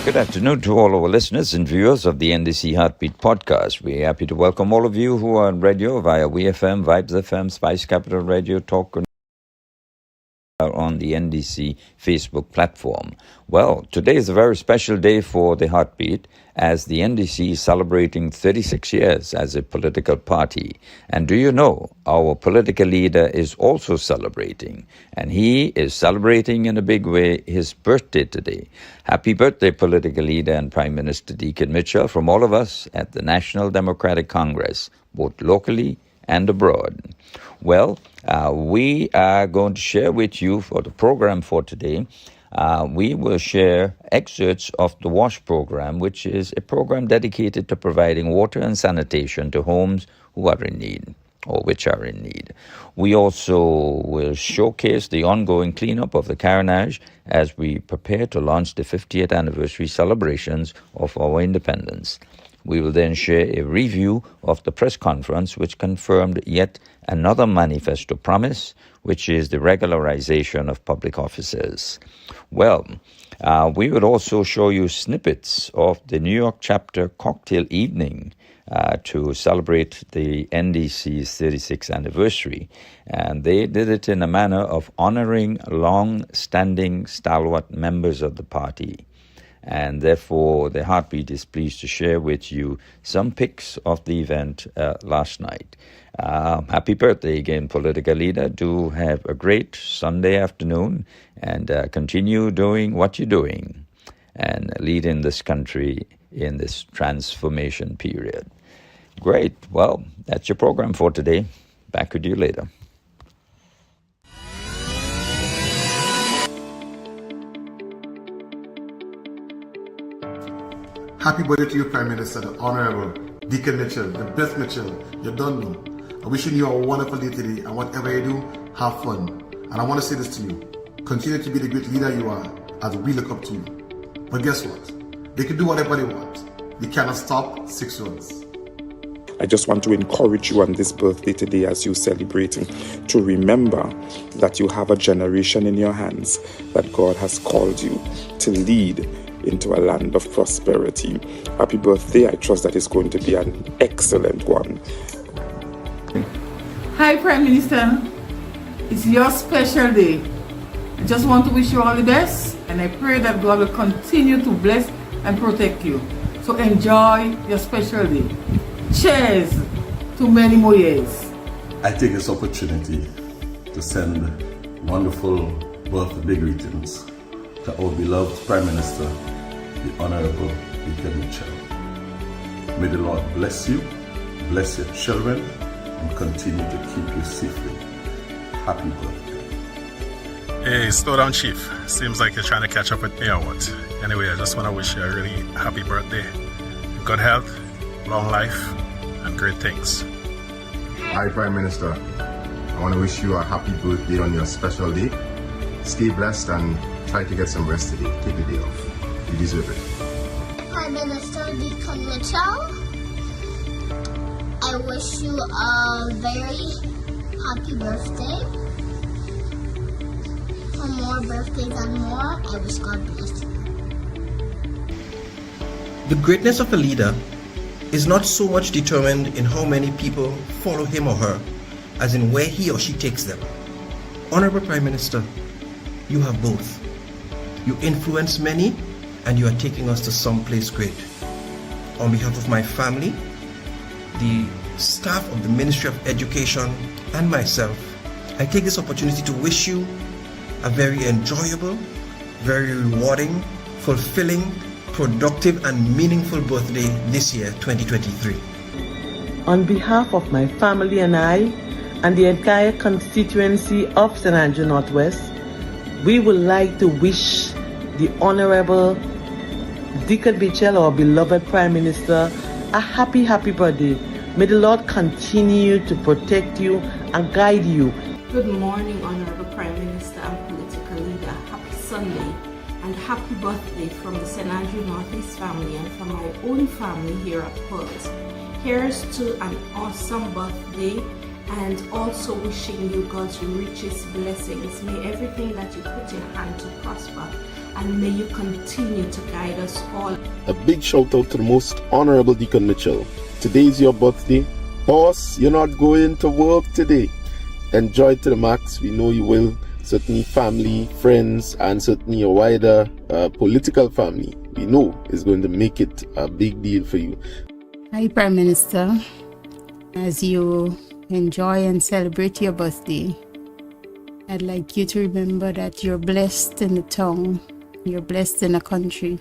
Good afternoon to all our listeners and viewers of the NDC Heartbeat podcast. We're happy to welcome all of you who are on radio via WeFM, Vibes FM, Spice Capital Radio, Talk on the NDC Facebook platform. Well, today is a very special day for the Heartbeat as the NDC is celebrating 36 years as a political party. And do you know, our political leader is also celebrating. And he is celebrating in a big way his birthday today. Happy birthday, political leader and Prime Minister Deacon Mitchell, from all of us at the National Democratic Congress, both locally and abroad. Well, we are going to share with you for the program for today. We will share excerpts of the WASH program, which is a program dedicated to providing water and sanitation to homes who are in need or which are in need. We also will showcase the ongoing cleanup of the Carnage as we prepare to launch the 50th anniversary celebrations of our independence. We will then share a review of the press conference which confirmed yet another manifesto promise, which is the regularization of public officers. Well, we will also show you snippets of the New York chapter cocktail evening to celebrate the NDC's 36th anniversary. And they did it in a manner of honoring long-standing stalwart members of the party. And therefore, the Heartbeat is pleased to share with you some pics of the event last night. Happy birthday again, political leader. Do have a great Sunday afternoon and continue doing what you're doing and leading this country in this transformation period. Great. Well, that's your program for today. Back with you later. Happy birthday to you, Prime Minister, the Honorable Deacon Mitchell, the best Mitchell, you don't know. I'm wishing you a wonderful day today, and whatever you do, have fun. And I want to say this to you, continue to be the great leader you are, as we look up to you. But guess what? They can do whatever they want. They cannot stop 6 runs. I just want to encourage you on this birthday today as you're celebrating to remember that you have a generation in your hands that God has called you to lead into a land of prosperity. Happy birthday. I trust that it's going to be an excellent one. Hi, Prime Minister. It's your special day. I just want to wish you all the best, and I pray that God will continue to bless and protect you. So enjoy your special day. Cheers to many more years. I take this opportunity to send wonderful birthday greetings to our beloved Prime Minister, the Honorable Deacon Mitchell. May the Lord bless you, bless your children, and continue to keep you safely. Happy birthday. Hey, slow down, Chief. Seems like you're trying to catch up with me or what? Anyway, I just want to wish you a really happy birthday. Good health, long life, and great things. Hi, Prime Minister. I want to wish you a happy birthday on your special day. Stay blessed and try to get some rest today. Take the day off. You deserve it. Prime Minister Deacon Mitchell, I wish you a very happy birthday. For more birthdays and more, I wish God bless you. The greatness of a leader is not so much determined in how many people follow him or her as in where he or she takes them. Honorable Prime Minister, you have both. You influence many and you are taking us to some place great. On behalf of my family, the staff of the Ministry of Education and myself, I take this opportunity to wish you a very enjoyable, very rewarding, fulfilling, productive and meaningful birthday this year, 2023. On behalf of my family and I, and the entire constituency of St. Andrew Northwest, we would like to wish the Honorable Deacon Mitchell, our beloved Prime Minister, a happy birthday. May the Lord continue to protect you and guide you. Good morning, Honorable Prime Minister and political leader. Happy Sunday. And happy birthday from the St. Andrew Northeast family and from my own family here at Pearls. Here's to an awesome birthday and also wishing you God's richest blessings. May everything that you put in hand to prosper and may you continue to guide us all. A big shout out to the Most Honorable Deacon Mitchell. Today is your birthday. Boss, you're not going to work today. Enjoy to the max. We know you will. Certainly family, friends, and certainly your wider political family, we know is going to make it a big deal for you. Hi, Prime Minister. As you enjoy and celebrate your birthday, I'd like you to remember that you're blessed in the tongue, you're blessed in the country,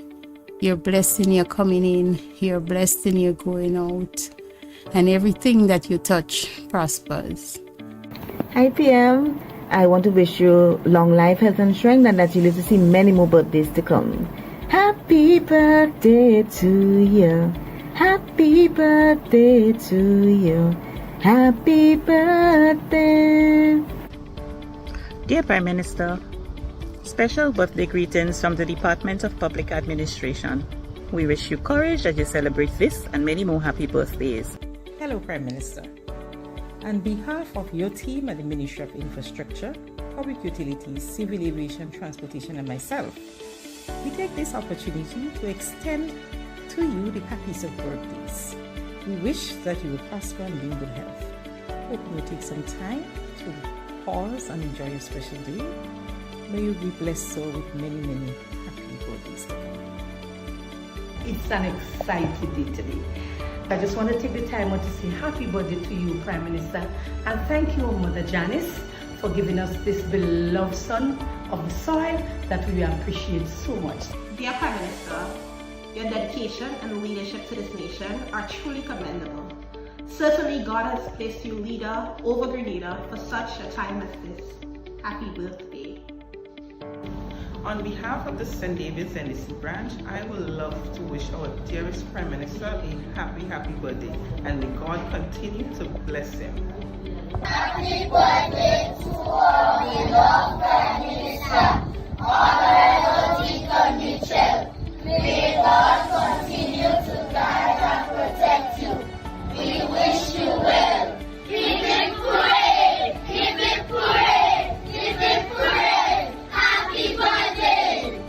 you're blessed in your coming in, you're blessed in your going out, and everything that you touch prospers. Hi, PM. I want to wish you long life, health, and strength, and that you live to see many more birthdays to come. Happy birthday to you. Happy birthday to you. Happy birthday. Dear Prime Minister, special birthday greetings from the Department of Public Administration. We wish you courage as you celebrate this and many more happy birthdays. Hello, Prime Minister. On behalf of your team at the Ministry of Infrastructure, Public Utilities, Civil Aviation, Transportation, and myself, we take this opportunity to extend to you the happiest of birthdays. We wish that you will prosper and be in good health. Hope you will take some time to pause and enjoy your special day. May you be blessed so with many, many happy birthdays to come. It's an exciting day today. I just want to take the time out to say happy birthday to you, Prime Minister, and thank you, Mother Janice, for giving us this beloved son of the soil that we appreciate so much. Dear Prime Minister, your dedication and leadership to this nation are truly commendable. Certainly God has placed you leader over Grenada for such a time as this. Happy birthday. On behalf of the St. David's NDC branch, I would love to wish our dearest Prime Minister a happy birthday, and may God continue to bless him. Happy birthday to our beloved Prime Minister, Honorable Deacon Mitchell. May God continue to guide and protect you. We wish you well. Give him praise! Give him praise! Give him praise! Happy birthday!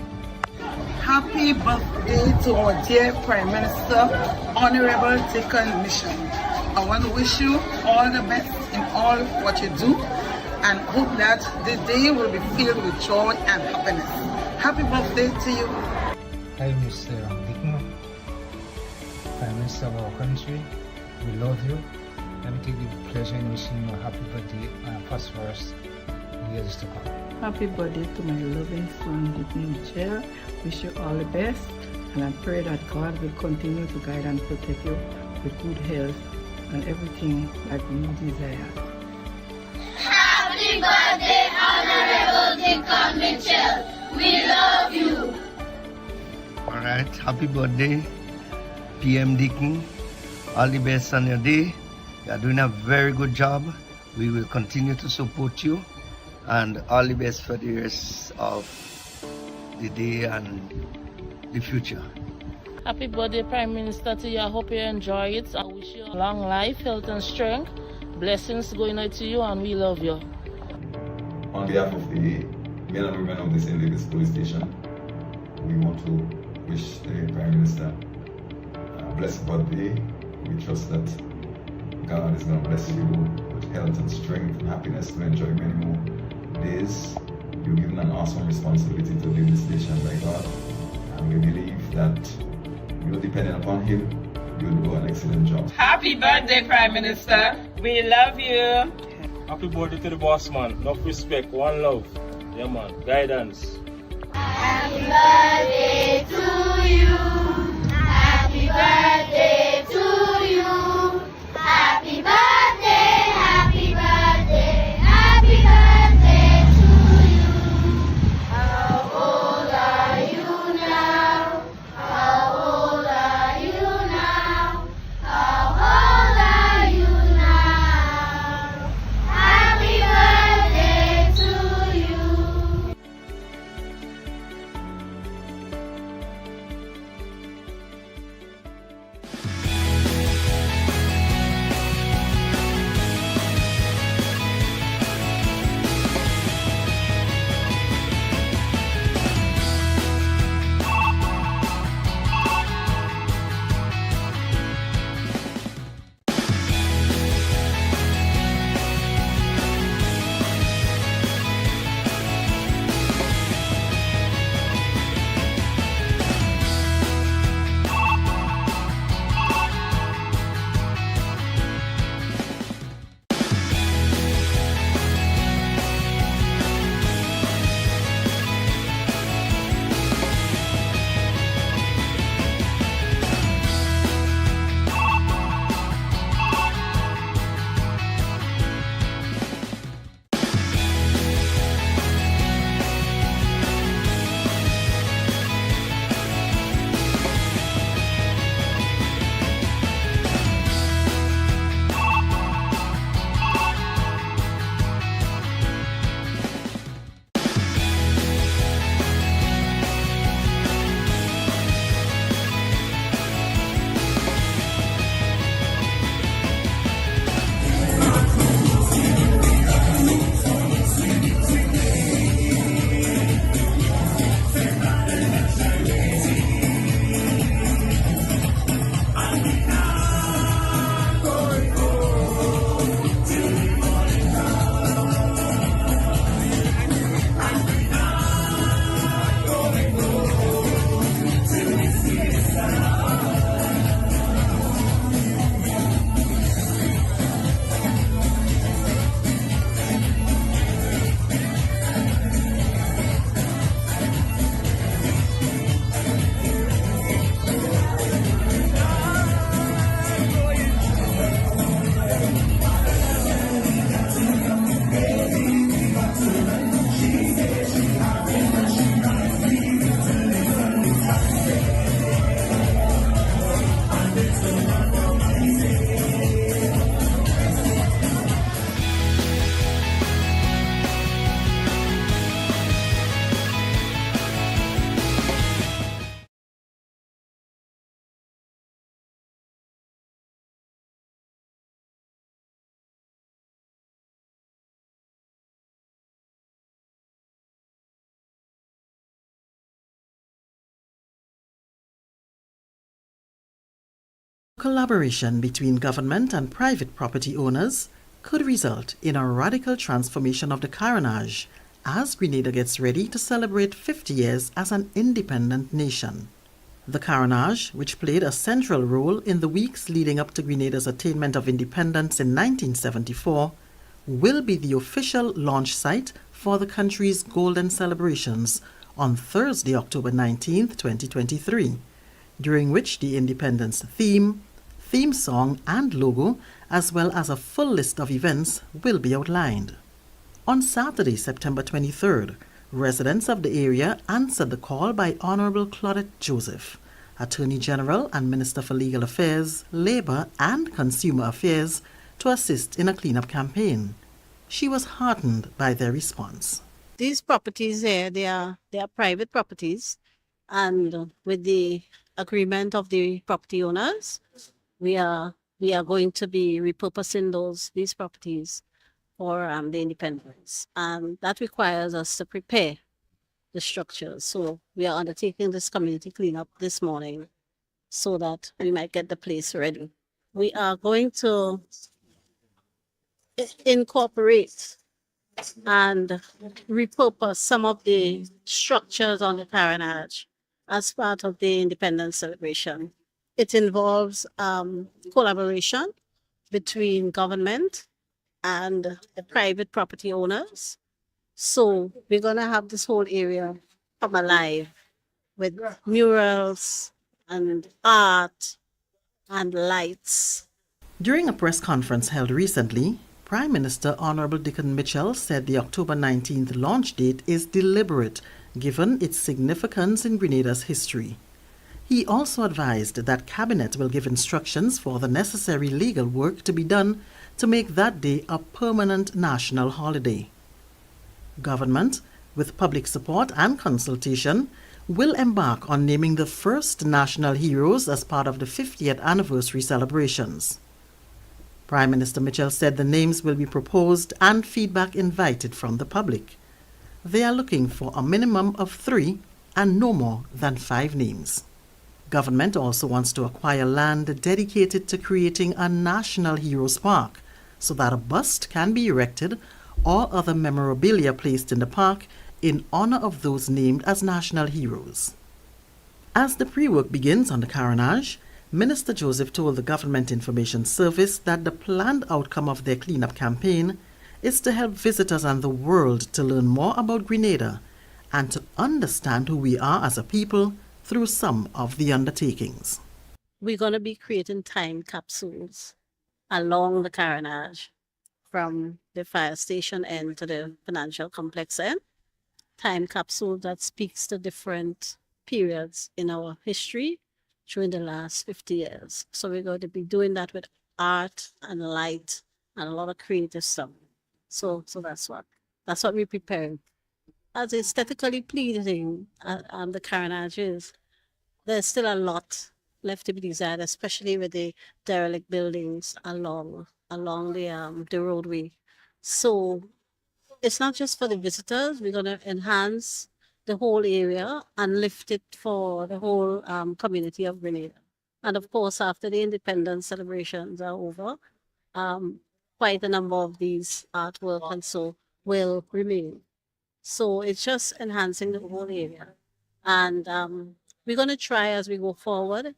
Happy birthday to our dear Prime Minister, Honorable Deacon Mitchell. I want to wish you all the best in all what you do and hope that the day will be filled with joy and happiness. Happy birthday to you. Hi, Mr. Deacon, Prime Minister of our country. We love you. Let me take the pleasure in wishing you a happy birthday and prosperous years to come. Happy birthday to my loving son, Deacon Mitchell. Wish you all the best, and I pray that God will continue to guide and protect you with good health and everything that you desire. Happy birthday, Honorable Deacon Mitchell. We love you. All right, happy birthday, PM Deacon. All the best on your day. You are doing a very good job. We will continue to support you, and all the best for the rest of the day and the future. Happy birthday, Prime Minister, to you. I hope you enjoy it. I wish you a long life, health and strength. Blessings going out to you, and we love you. On behalf of the men and women of the St. David's Police Station, we want to wish the Prime Minister a blessed birthday. We trust that God is going to bless you with health and strength and happiness to enjoy many more days. You're given an awesome responsibility to lead the station by God, and we believe that you're dependent upon Him. You'll do an excellent job. Happy birthday, Prime Minister. We love you. Happy birthday to the boss, man. Enough respect, one love. Yeah, man. Guidance. Happy birthday to you. Happy birthday to you. Happy birthday, happy birthday, happy birthday to you. How old are you now? How old are you now? How old are you now? Happy birthday to you. Collaboration between government and private property owners could result in a radical transformation of the Carenage as Grenada gets ready to celebrate 50 years as an independent nation. The Carenage, which played a central role in the weeks leading up to Grenada's attainment of independence in 1974, will be the official launch site for the country's golden celebrations on Thursday, October 19, 2023, during which the independence theme song and logo, as well as a full list of events, will be outlined. On Saturday, September 23rd, residents of the area answered the call by Honorable Claudette Joseph, Attorney General and Minister for Legal Affairs, Labour and Consumer Affairs, to assist in a cleanup campaign. She was heartened by their response. These properties here, they are private properties, and with the agreement of the property owners, we are going to be repurposing these properties for the independence, and that requires us to prepare the structures. So we are undertaking this community cleanup this morning so that we might get the place ready. We are going to incorporate and repurpose some of the structures on the Carenage as part of the independence celebration. It involves collaboration between government and the private property owners. So we're going to have this whole area come alive with murals and art and lights. During a press conference held recently, Prime Minister Honorable Dickon Mitchell said the October 19th launch date is deliberate given its significance in Grenada's history. He also advised that Cabinet will give instructions for the necessary legal work to be done to make that day a permanent national holiday. Government, with public support and consultation, will embark on naming the first national heroes as part of the 50th anniversary celebrations. Prime Minister Mitchell said the names will be proposed and feedback invited from the public. They are looking for a minimum of 3 and no more than 5 names. Government also wants to acquire land dedicated to creating a National Heroes Park so that a bust can be erected or other memorabilia placed in the park in honor of those named as national heroes. As the pre-work begins on the Carenage, Minister Joseph told the Government Information Service that the planned outcome of their cleanup campaign is to help visitors and the world to learn more about Grenada and to understand who we are as a people through some of the undertakings. We're going to be creating time capsules along the Carenage from the fire station end to the financial complex end. Time capsule that speaks to different periods in our history during the last 50 years. So we're going to be doing that with art and light and a lot of creative stuff. So that's what we're preparing. As aesthetically pleasing the Carenage is, there's still a lot left to be desired, especially with the derelict buildings along the roadway. So it's not just for the visitors. We're going to enhance the whole area and lift it for the whole community of Grenada. And of course, after the independence celebrations are over, quite a number of these artwork and so will remain. So it's just enhancing the whole area. And we're going to try as we go forward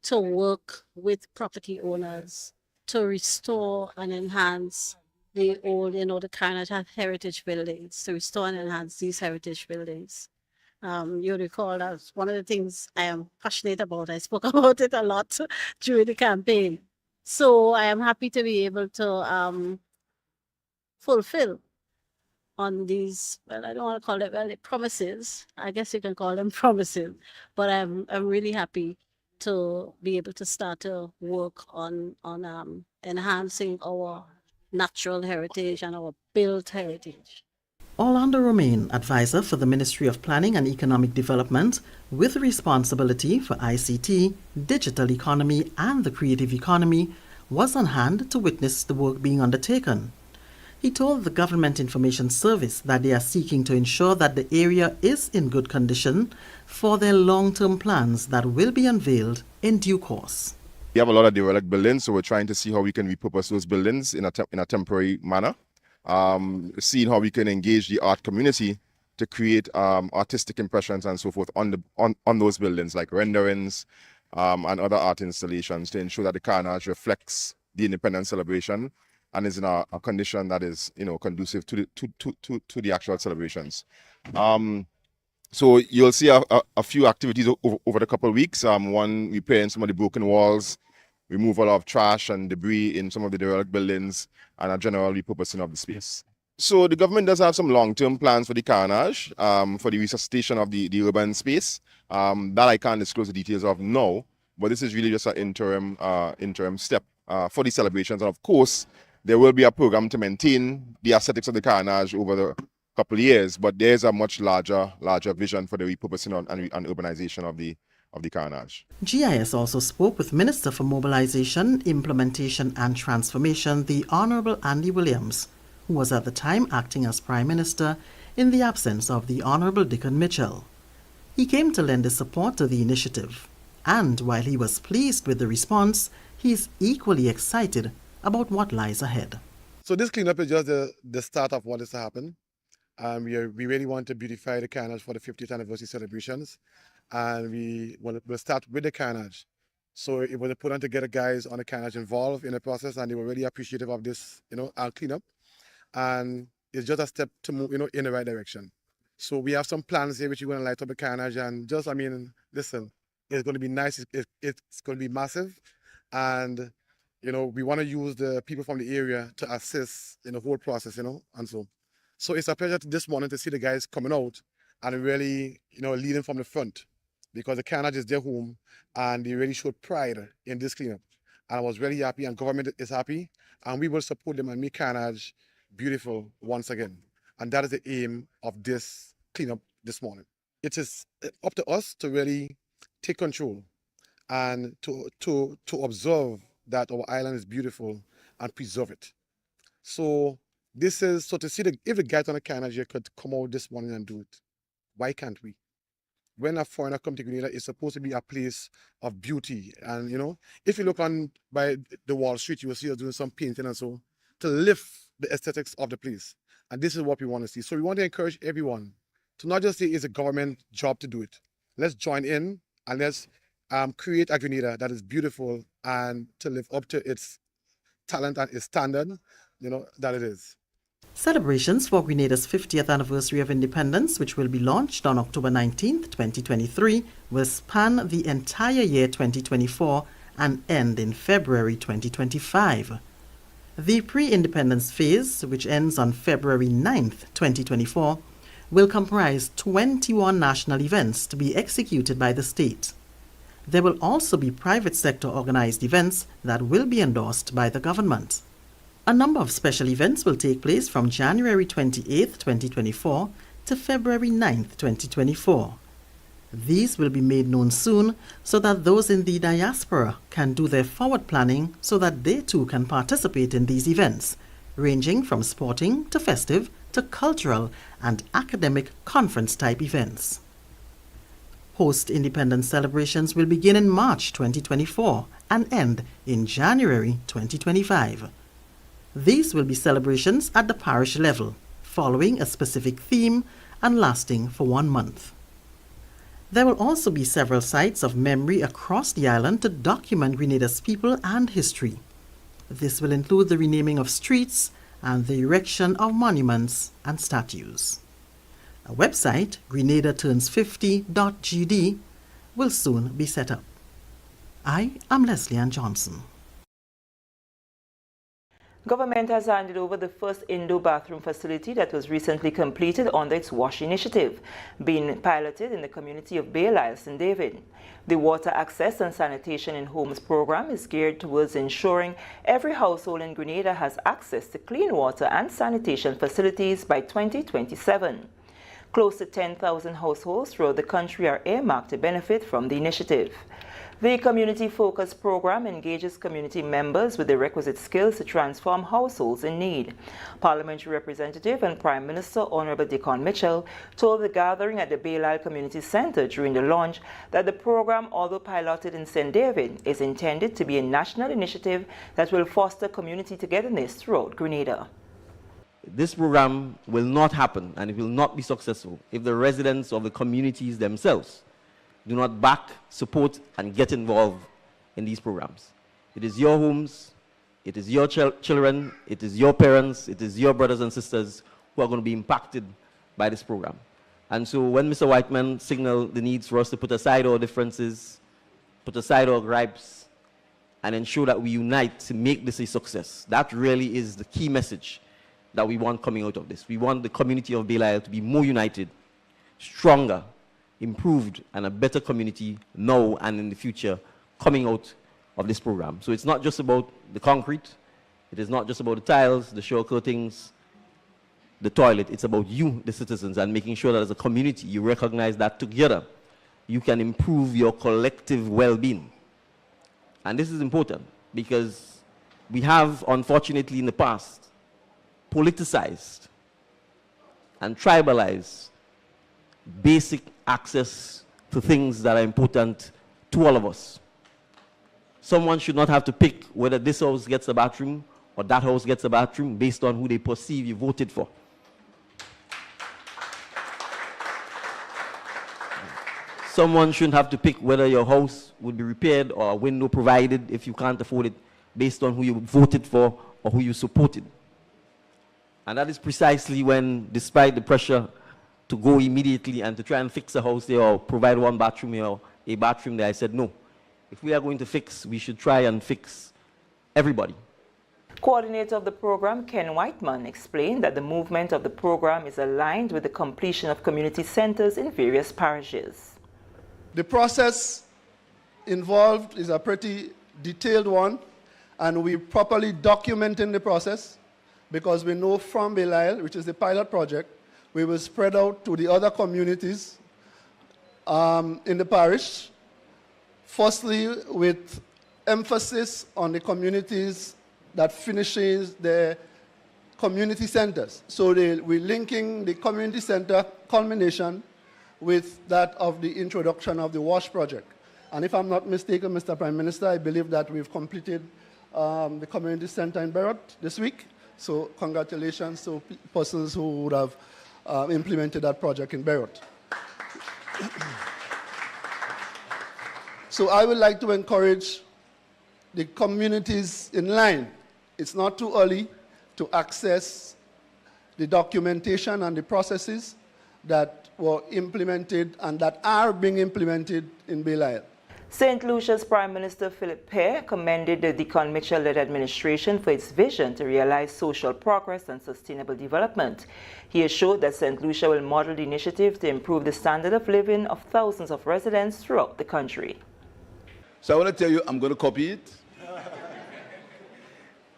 to work with property owners to restore and enhance the old, the Carenage heritage buildings, to restore and enhance these heritage buildings. You recall that's one of the things I am passionate about. I spoke about it a lot during the campaign. So I am happy to be able to fulfill on these, well, I don't want to call it promises. I guess you can call them promises. But I'm really happy to be able to start to work on enhancing our natural heritage and our built heritage. Orlando Romain, advisor for the Ministry of Planning and Economic Development, with responsibility for ICT, digital economy and the creative economy, was on hand to witness the work being undertaken. He told the Government Information Service that they are seeking to ensure that the area is in good condition for their long-term plans that will be unveiled in due course. We have a lot of derelict buildings, so we're trying to see how we can repurpose those buildings in a temporary manner. Seeing how we can engage the art community to create artistic impressions and so forth on those buildings, like renderings and other art installations, to ensure that the carnage reflects the independence celebration and is in a condition that is, conducive to the actual celebrations. So you'll see a few activities over the couple of weeks. One, repairing some of the broken walls, removal of trash and debris in some of the derelict buildings, and a general repurposing of the space. So the government does have some long-term plans for the carnage, for the resuscitation of the urban space. That I can't disclose the details of now, but this is really just an interim step for the celebrations. And of course, there will be a program to maintain the aesthetics of the carnage over the couple of years, but there's a much larger vision for the repurposing and urbanization of the carnage. GIS also spoke with Minister for Mobilization, Implementation and Transformation, the Honourable Andy Williams, who was at the time acting as Prime Minister in the absence of the Honourable Dickon Mitchell. He came to lend his support to the initiative, and while he was pleased with the response, he is equally excited about what lies ahead. So this cleanup is just the start of what is to happen. We really want to beautify the carnage for the 50th anniversary celebrations, and we'll start with the carnage. So it was important to get the guys on the carnage involved in the process, and they were really appreciative of this, our cleanup. And it's just a step to move, in the right direction. So we have some plans here which we're going to light up the carnage, and listen, it's going to be nice. It's going to be massive, and we want to use the people from the area to assist in the whole process, and so it's a pleasure this morning to see the guys coming out and really, leading from the front, because the carnage is their home, and they really showed pride in this cleanup. And I was really happy, and government is happy, and we will support them and make carnage beautiful once again. And that is the aim of this cleanup this morning. It is up to us to really take control and to observe that our island is beautiful and preserve it. So to see if the guys on the carnage here could come out this morning and do it, why can't we? When a foreigner comes to Grenada, it's supposed to be a place of beauty. And if you look on by the Wall Street, you will see us doing some painting and so to lift the aesthetics of the place. And this is what we want to see. So we want to encourage everyone to not just say it's a government job to do it. Let's join in and let's create a Grenada that is beautiful and to live up to its talent and its standard, that it is. Celebrations for Grenada's 50th anniversary of independence, which will be launched on October 19th, 2023, will span the entire year 2024 and end in February 2025. The pre-independence phase, which ends on February 9th, 2024, will comprise 21 national events to be executed by the state. There will also be private sector organized events that will be endorsed by the government. A number of special events will take place from January 28th, 2024 to February 9th, 2024. These will be made known soon so that those in the diaspora can do their forward planning so that they too can participate in these events, ranging from sporting to festive to cultural and academic conference-type events. Post-independence celebrations will begin in March 2024 and end in January 2025. These will be celebrations at the parish level, following a specific theme and lasting for 1 month. There will also be several sites of memory across the island to document Grenada's people and history. This will include the renaming of streets and the erection of monuments and statues. A website, grenadaturns50.gd, will soon be set up. I am Leslie Ann Johnson. Government has handed over the first indoor bathroom facility that was recently completed under its WASH initiative, being piloted in the community of Bay Isle, St. David. The Water Access and Sanitation in Homes program is geared towards ensuring every household in Grenada has access to clean water and sanitation facilities by 2027. Close to 10,000 households throughout the country are earmarked to benefit from the initiative. The community-focused program engages community members with the requisite skills to transform households in need. Parliamentary Representative and Prime Minister Honorable Deacon Mitchell told the gathering at the Baylile Community Center during the launch that the program, although piloted in St. David, is intended to be a national initiative that will foster community togetherness throughout Grenada. This program will not happen and it will not be successful if the residents of the communities themselves do not back, support, and get involved in these programs. It is your homes, it is your children, it is your parents, it is your brothers and sisters who are going to be impacted by this program. And so when Mr. Whiteman signaled the needs for us to put aside our differences, put aside our gripes, and ensure that we unite to make this a success, that really is the key message that we want coming out of this. We want the community of Baylile to be more united, stronger, improved, and a better community now and in the future coming out of this program. So it's not just about the concrete, it is not just about the tiles, the shower curtains, the toilet, it's about you, the citizens, and making sure that as a community you recognize that together you can improve your collective well-being. And this is important because we have, unfortunately, in the past, politicized and tribalized basic access to things that are important to all of us. Someone should not have to pick whether this house gets a bathroom or that house gets a bathroom based on who they perceive you voted for. Someone shouldn't have to pick whether your house would be repaired or a window provided if you can't afford it based on who you voted for or who you supported. And that is precisely when, despite the pressure to go immediately and to try and fix a house there or provide one bathroom here or a bathroom there, I said, no. If we are going to fix, we should try and fix everybody. Coordinator of the program, Ken Whiteman, explained that the movement of the program is aligned with the completion of community centers in various parishes. The process involved is a pretty detailed one, and we're properly documenting the process because we know from Baylile, which is the pilot project, we will spread out to the other communities in the parish, firstly with emphasis on the communities that finishes the community centers. So we're linking the community center culmination with that of the introduction of the WASH project. And if I'm not mistaken, Mr. Prime Minister, I believe that we've completed the community center in Beirut this week. So congratulations to persons who would have implemented that project in Beirut. So I would like to encourage the communities in line. It's not too early to access the documentation and the processes that were implemented and that are being implemented in Baylile. St. Lucia's Prime Minister Philip Pear commended the Deacon Mitchell-led administration for its vision to realize social progress and sustainable development. He assured that St. Lucia will model the initiative to improve the standard of living of thousands of residents throughout the country. So I want to tell you, I'm going to copy it.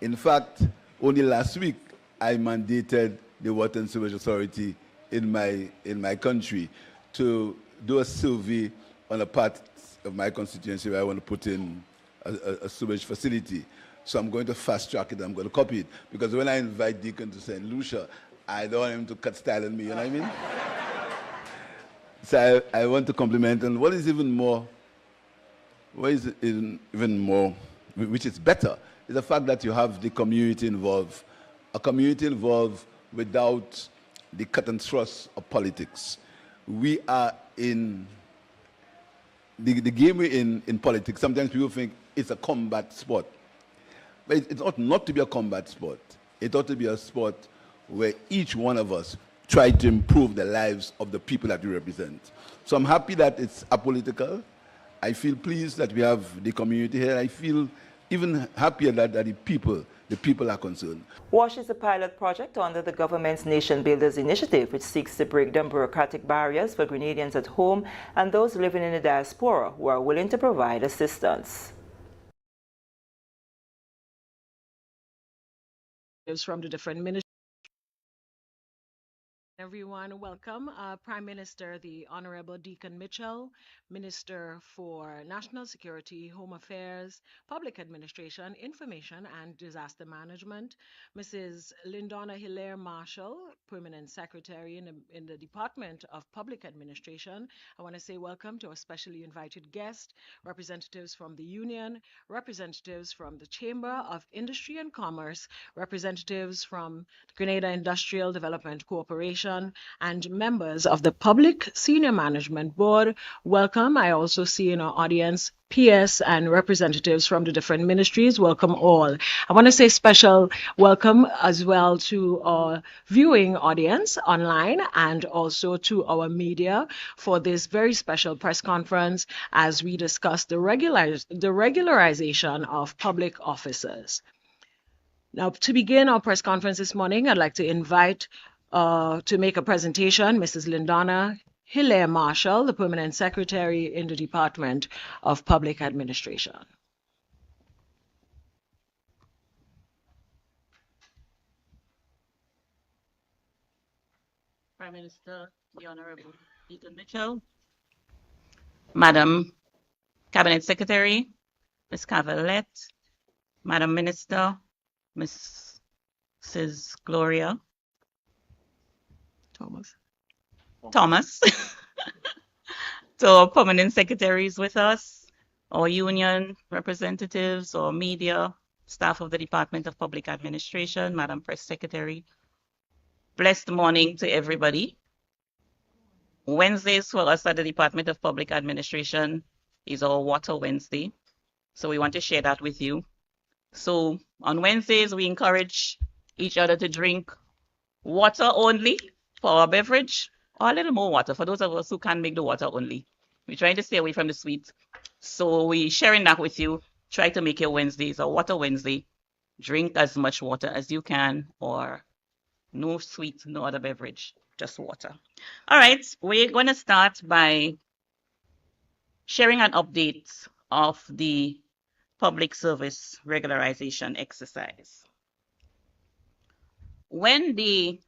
In fact, only last week, I mandated the Water and Sewage Authority in my country to do a survey on a part of my constituency where I want to put in a sewage facility. So I'm going to fast track it, I'm going to copy it. Because when I invite Deacon to St. Lucia, I don't want him to cut style on me, you know what I mean? So I want to compliment, and what is even more, which is better, is the fact that you have the community involved. A community involved without the cut and thrust of politics. We are in the game we're in politics. Sometimes people think it's a combat sport. But it ought not to be a combat sport. It ought to be a sport where each one of us try to improve the lives of the people that we represent. So I'm happy that it's apolitical. I feel pleased that we have the community here. I feel even happier that the people are concerned. WASH is a pilot project under the government's Nation Builders Initiative, which seeks to break down bureaucratic barriers for Grenadians at home and those living in the diaspora who are willing to provide assistance. From the different ministries. Everyone, welcome. Prime Minister, the Honorable Deacon Mitchell, Minister for National Security, Home Affairs, Public Administration, Information and Disaster Management, Mrs. Lindona Hilaire Marshall, Permanent Secretary in the Department of Public Administration. I want to say welcome to our specially invited guest, representatives from the Union, representatives from the Chamber of Industry and Commerce, representatives from Grenada Industrial Development Corporation, and members of the Public Senior Management Board. Welcome. I also see in our audience PS and representatives from the different ministries. Welcome all. I want to say special welcome as well to our viewing audience online and also to our media for this very special press conference as we discuss the regularization of public officers. Now, to begin our press conference this morning, I'd like to invite to make a presentation Mrs. Lindona Hilaire Marshall, the Permanent Secretary in the Department of Public Administration. Prime Minister, the Honorable Deacon Mitchell, Madam Cabinet Secretary, Ms. Cavallette, Madam Minister, Mrs. Gloria Thomas, to our permanent secretaries with us, our union representatives, our media, staff of the Department of Public Administration, Madam Press Secretary. Blessed morning to everybody. Wednesdays for us at the Department of Public Administration is our Water Wednesday. So we want to share that with you. So on Wednesdays, we encourage each other to drink water only for our beverage, or a little more water for those of us who can't make the water only. We're trying to stay away from the sweet. So we're sharing that with you. Try to make your Wednesdays a Water Wednesday. Drink as much water as you can, or no sweet, no other beverage, just water. All right, we're going to start by sharing an update of the public service regularization exercise. When the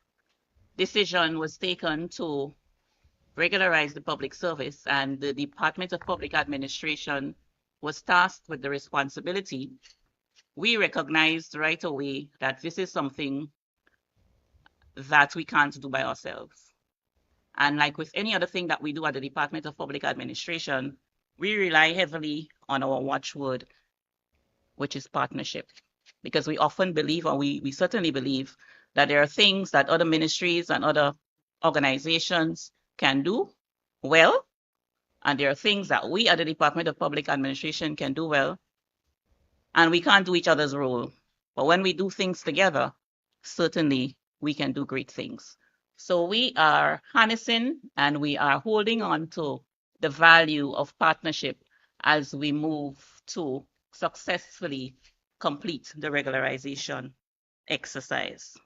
decision was taken to regularize the public service and the Department of Public Administration was tasked with the responsibility, we recognized right away that this is something that we can't do by ourselves. And like with any other thing that we do at the Department of Public Administration, we rely heavily on our watchword, which is partnership. Because we often believe, or we certainly believe, that there are things that other ministries and other organizations can do well, and there are things that we at the Department of Public Administration can do well, and we can't do each other's role. But when we do things together, certainly we can do great things. So we are harnessing and we are holding on to the value of partnership as we move to successfully complete the regularization exercise.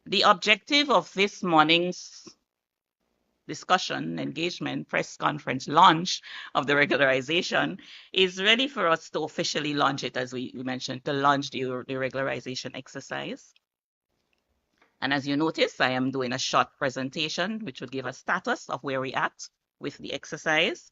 The objective of this morning's discussion, engagement, press conference, launch of the regularization is ready for us to officially launch it, as we mentioned, to launch the regularization exercise. And as you notice, I am doing a short presentation, which will give a status of where we're at with the exercise.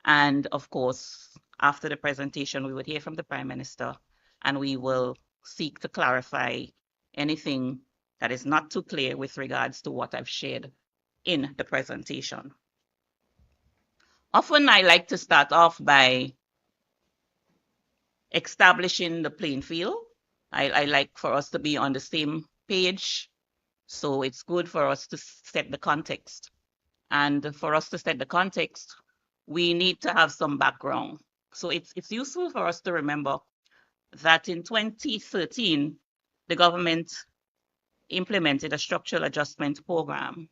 And of course, after the presentation, we would hear from the Prime Minister, and we will seek to clarify anything that is not too clear with regards to what I've shared in the presentation. Often I like to start off by establishing the playing field. I like for us to be on the same page. So it's good for us to set the context. And for us to set the context, we need to have some background. So it's useful for us to remember that in 2013, the government implemented a structural adjustment program.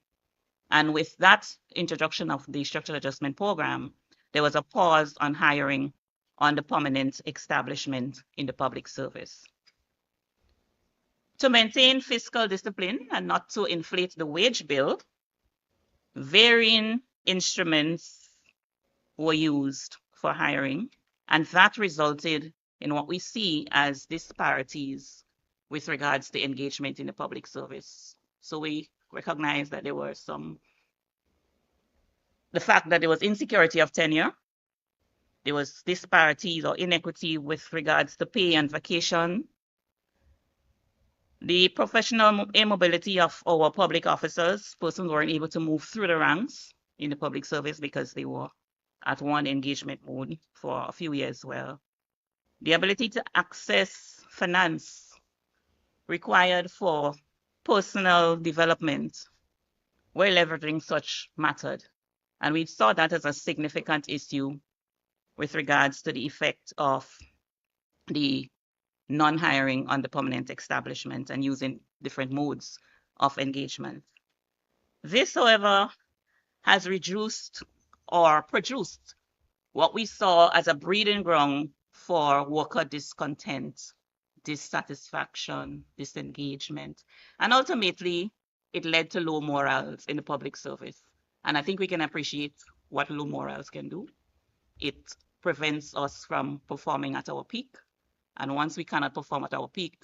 And with that introduction of the structural adjustment program, there was a pause on hiring on the permanent establishment in the public service. To maintain fiscal discipline and not to inflate the wage bill, varying instruments were used for hiring, and that resulted in what we see as disparities with regards to engagement in the public service. So we recognized that there were the fact that there was insecurity of tenure, there was disparities or inequity with regards to pay and vacation, the professional immobility of our public officers, persons weren't able to move through the ranks in the public service because they were at one engagement mode for a few years. Well, the ability to access finance required for personal development, where leveraging such mattered. And we saw that as a significant issue with regards to the effect of the non-hiring on the permanent establishment and using different modes of engagement. This, however, has reduced or produced what we saw as a breeding ground for worker discontent, dissatisfaction, disengagement, and ultimately it led to low morals in the public service. And I think we can appreciate what low morals can do. It prevents us from performing at our peak. And once we cannot perform at our peak,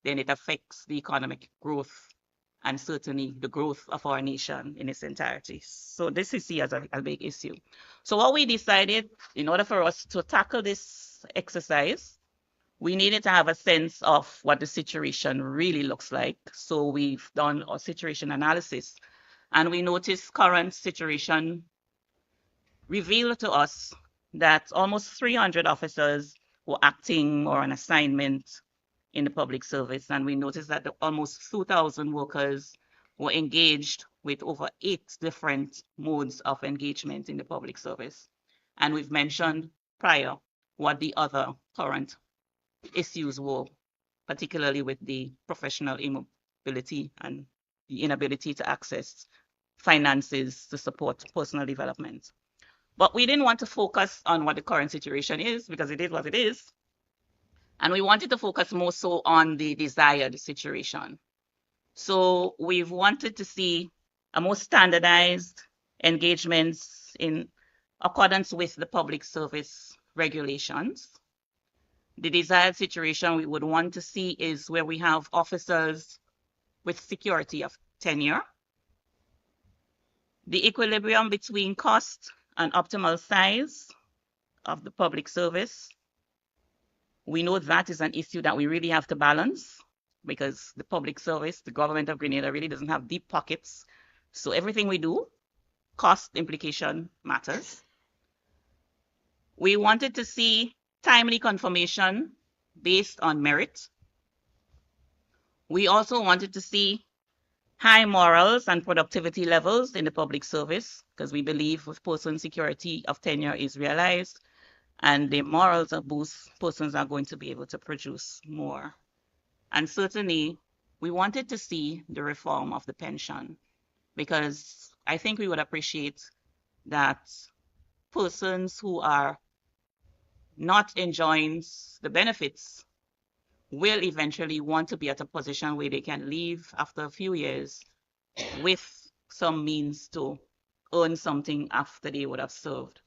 then it affects the economic growth and certainly the growth of our nation in its entirety. So this is seen as a big issue. So what we decided, in order for us to tackle this exercise, we needed to have a sense of what the situation really looks like. So we've done a situation analysis, and we noticed current situation revealed to us that almost 300 officers were acting or on assignment in the public service. And we noticed that almost 2,000 workers were engaged with over 8 different modes of engagement in the public service. And we've mentioned prior what the other current issues were, particularly with the professional immobility and the inability to access finances to support personal development. But we didn't want to focus on what the current situation is, because it is what it is. And we wanted to focus more so on the desired situation. So we've wanted to see a more standardized engagements in accordance with the public service regulations. The desired situation we would want to see is where we have officers with security of tenure, the equilibrium between cost and optimal size of the public service. We know that is an issue that we really have to balance, because the public service, the government of Grenada, really doesn't have deep pockets. So everything we do, cost implication matters. We wanted to see timely confirmation based on merit. We also wanted to see high morals and productivity levels in the public service, because we believe if person security of tenure is realized and the morals are boosted, persons are going to be able to produce more. And certainly, we wanted to see the reform of the pension, because I think we would appreciate that persons who are not enjoying the benefits will eventually want to be at a position where they can leave after a few years with some means to earn something after they would have served.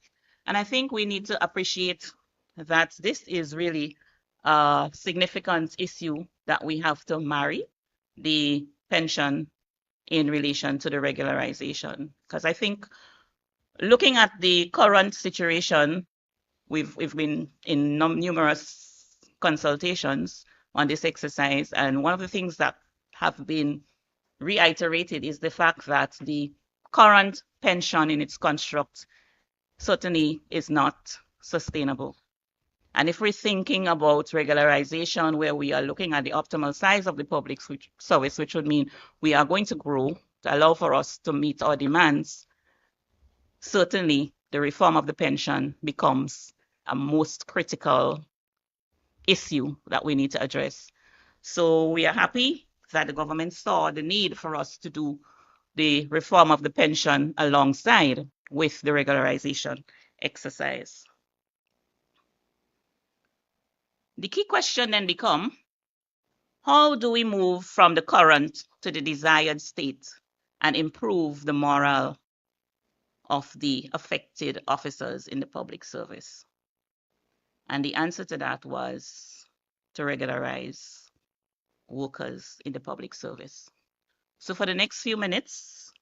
And I think we need to appreciate that this is really a significant issue that we have to marry the pension in relation to the regularization. Because I think looking at the current situation, we've been in numerous consultations on this exercise, and one of the things that have been reiterated is the fact that the current pension in its construct certainly is not sustainable. And if we're thinking about regularization, where we are looking at the optimal size of the public service, which would mean we are going to grow to allow for us to meet our demands, certainly the reform of the pension becomes a most critical issue that we need to address. So we are happy that the government saw the need for us to do the reform of the pension alongside with the regularization exercise. The key question then becomes, how do we move from the current to the desired state and improve the morale of the affected officers in the public service? And the answer to that was to regularize workers in the public service. So for the next few minutes,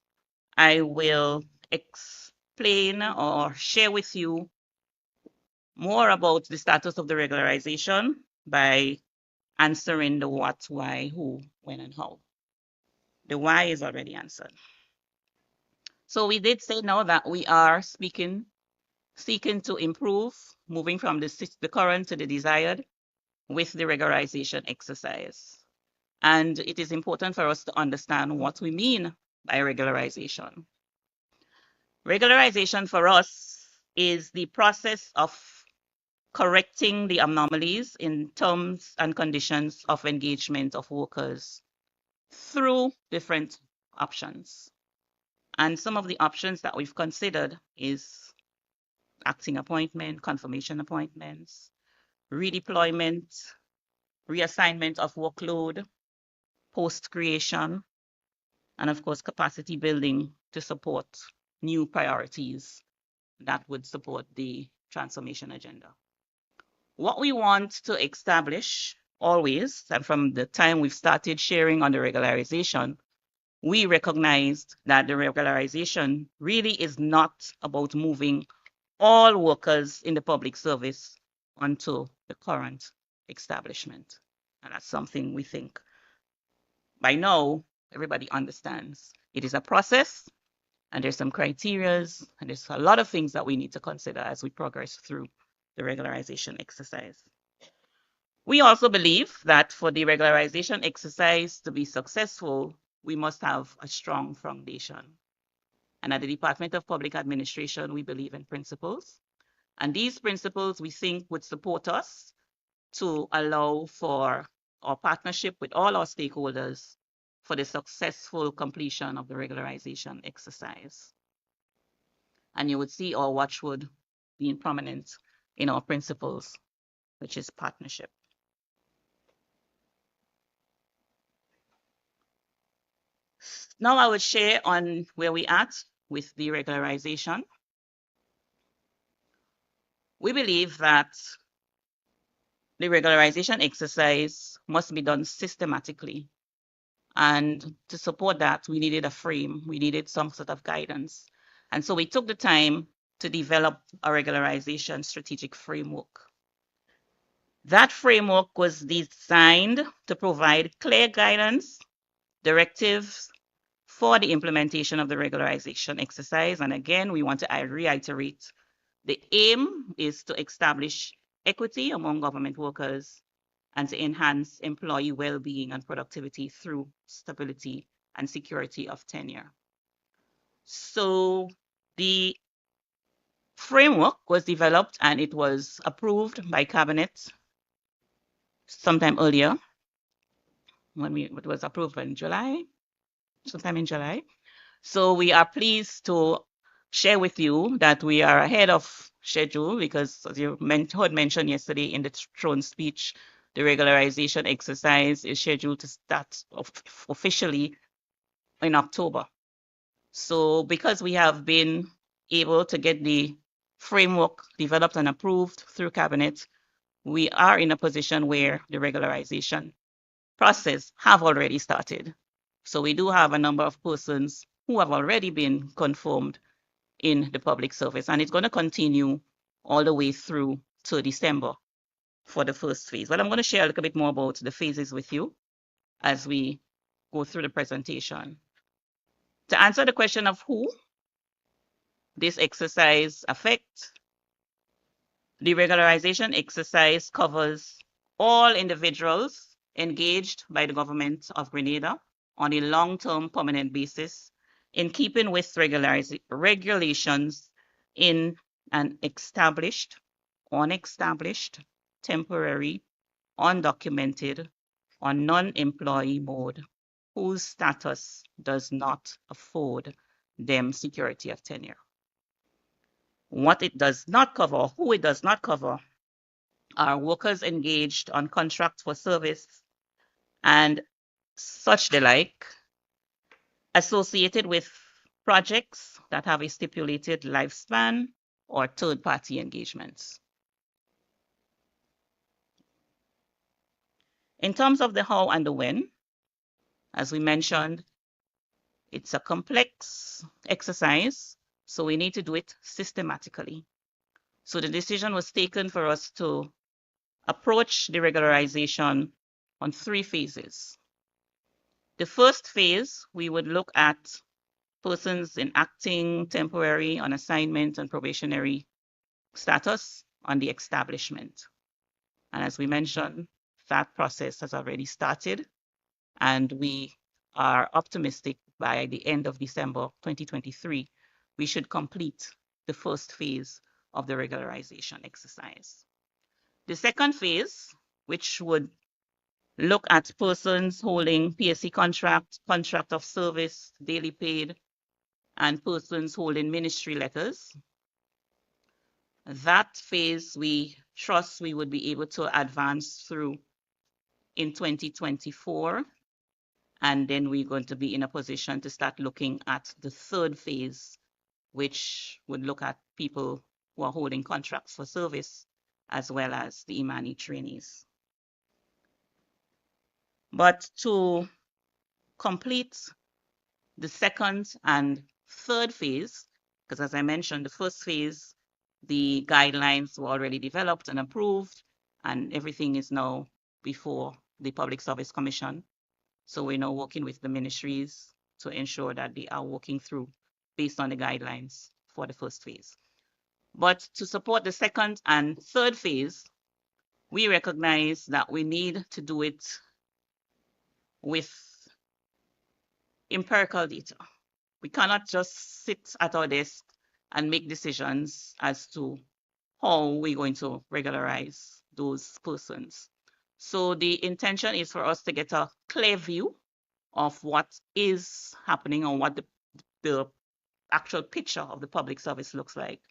I will explain or share with you more about the status of the regularization by answering the what, why, who, when, and how. The why is already answered. So we did say now that we are seeking to improve, moving from the current to the desired with the regularization exercise. And it is important for us to understand what we mean by regularization. Regularization for us is the process of correcting the anomalies in terms and conditions of engagement of workers through different options. And some of the options that we've considered is acting appointment, confirmation appointments, redeployment, reassignment of workload, post creation, and of course, capacity building to support new priorities that would support the transformation agenda. What we want to establish always, and from the time we've started sharing on the regularization, we recognized that the regularization really is not about moving all workers in the public service onto the current establishment. And that's something we think by now everybody understands. It is a process, and there's some criterias, and there's a lot of things that we need to consider as we progress through the regularization exercise. We also believe that for the regularization exercise to be successful, we must have a strong foundation. And at the Department of Public Administration, we believe in principles. And these principles we think would support us to allow for our partnership with all our stakeholders for the successful completion of the regularization exercise. And you would see our watchword being prominent in our principles, which is partnership. Now I will share on where we at with the regularization. We believe that the regularization exercise must be done systematically. And to support that, we needed a frame, we needed some sort of guidance. And so we took the time to develop a regularization strategic framework. That framework was designed to provide clear guidance, directives for the implementation of the regularization exercise. And again, we want to reiterate, the aim is to establish equity among government workers and to enhance employee well-being and productivity through stability and security of tenure. So the framework was developed and it was approved by Cabinet sometime earlier, it was approved in July, sometime in July. So we are pleased to share with you that we are ahead of schedule because, as you heard mentioned yesterday in the throne speech, the regularization exercise is scheduled to start officially in October. So because we have been able to get the framework developed and approved through Cabinet, we are in a position where the regularization process have already started. So we do have a number of persons who have already been confirmed in the public service, and it's going to continue all the way through to December for the first phase. Well, I'm going to share a little bit more about the phases with you as we go through the presentation. To answer the question of who this exercise affects, the regularization exercise covers all individuals engaged by the government of Grenada on a long-term permanent basis in keeping with regulations in an established, unestablished, temporary, undocumented, or non-employee mode whose status does not afford them security of tenure. What it does not cover, who it does not cover, are workers engaged on contract for service and such the like, associated with projects that have a stipulated lifespan or third-party engagements. In terms of the how and the when, as we mentioned, It's a complex exercise, so we need to do it systematically. So the decision was taken for us to approach the regularization on 3 phases. The first phase, we would look at persons in acting, temporary, on assignment, and probationary status on the establishment. And as we mentioned, that process has already started, and we are optimistic by the end of December 2023, we should complete the first phase of the regularization exercise. The second phase, which would look at persons holding PSC contract of service, daily paid, and persons holding ministry letters. That phase we trust we would be able to advance through in 2024. And then we're going to be in a position to start looking at the third phase, which would look at people who are holding contracts for service, as well as the Imani trainees. But to complete the second and third phase, because as I mentioned, the first phase, the guidelines were already developed and approved, and everything is now before the Public Service Commission. So we're now working with the ministries to ensure that they are working through based on the guidelines for the first phase. But to support the second and third phase, we recognize that we need to do it with empirical data. We cannot just sit at our desk and make decisions as to how we're going to regularize those persons. So the intention is for us to get a clear view of what is happening and what the actual picture of the public service looks like.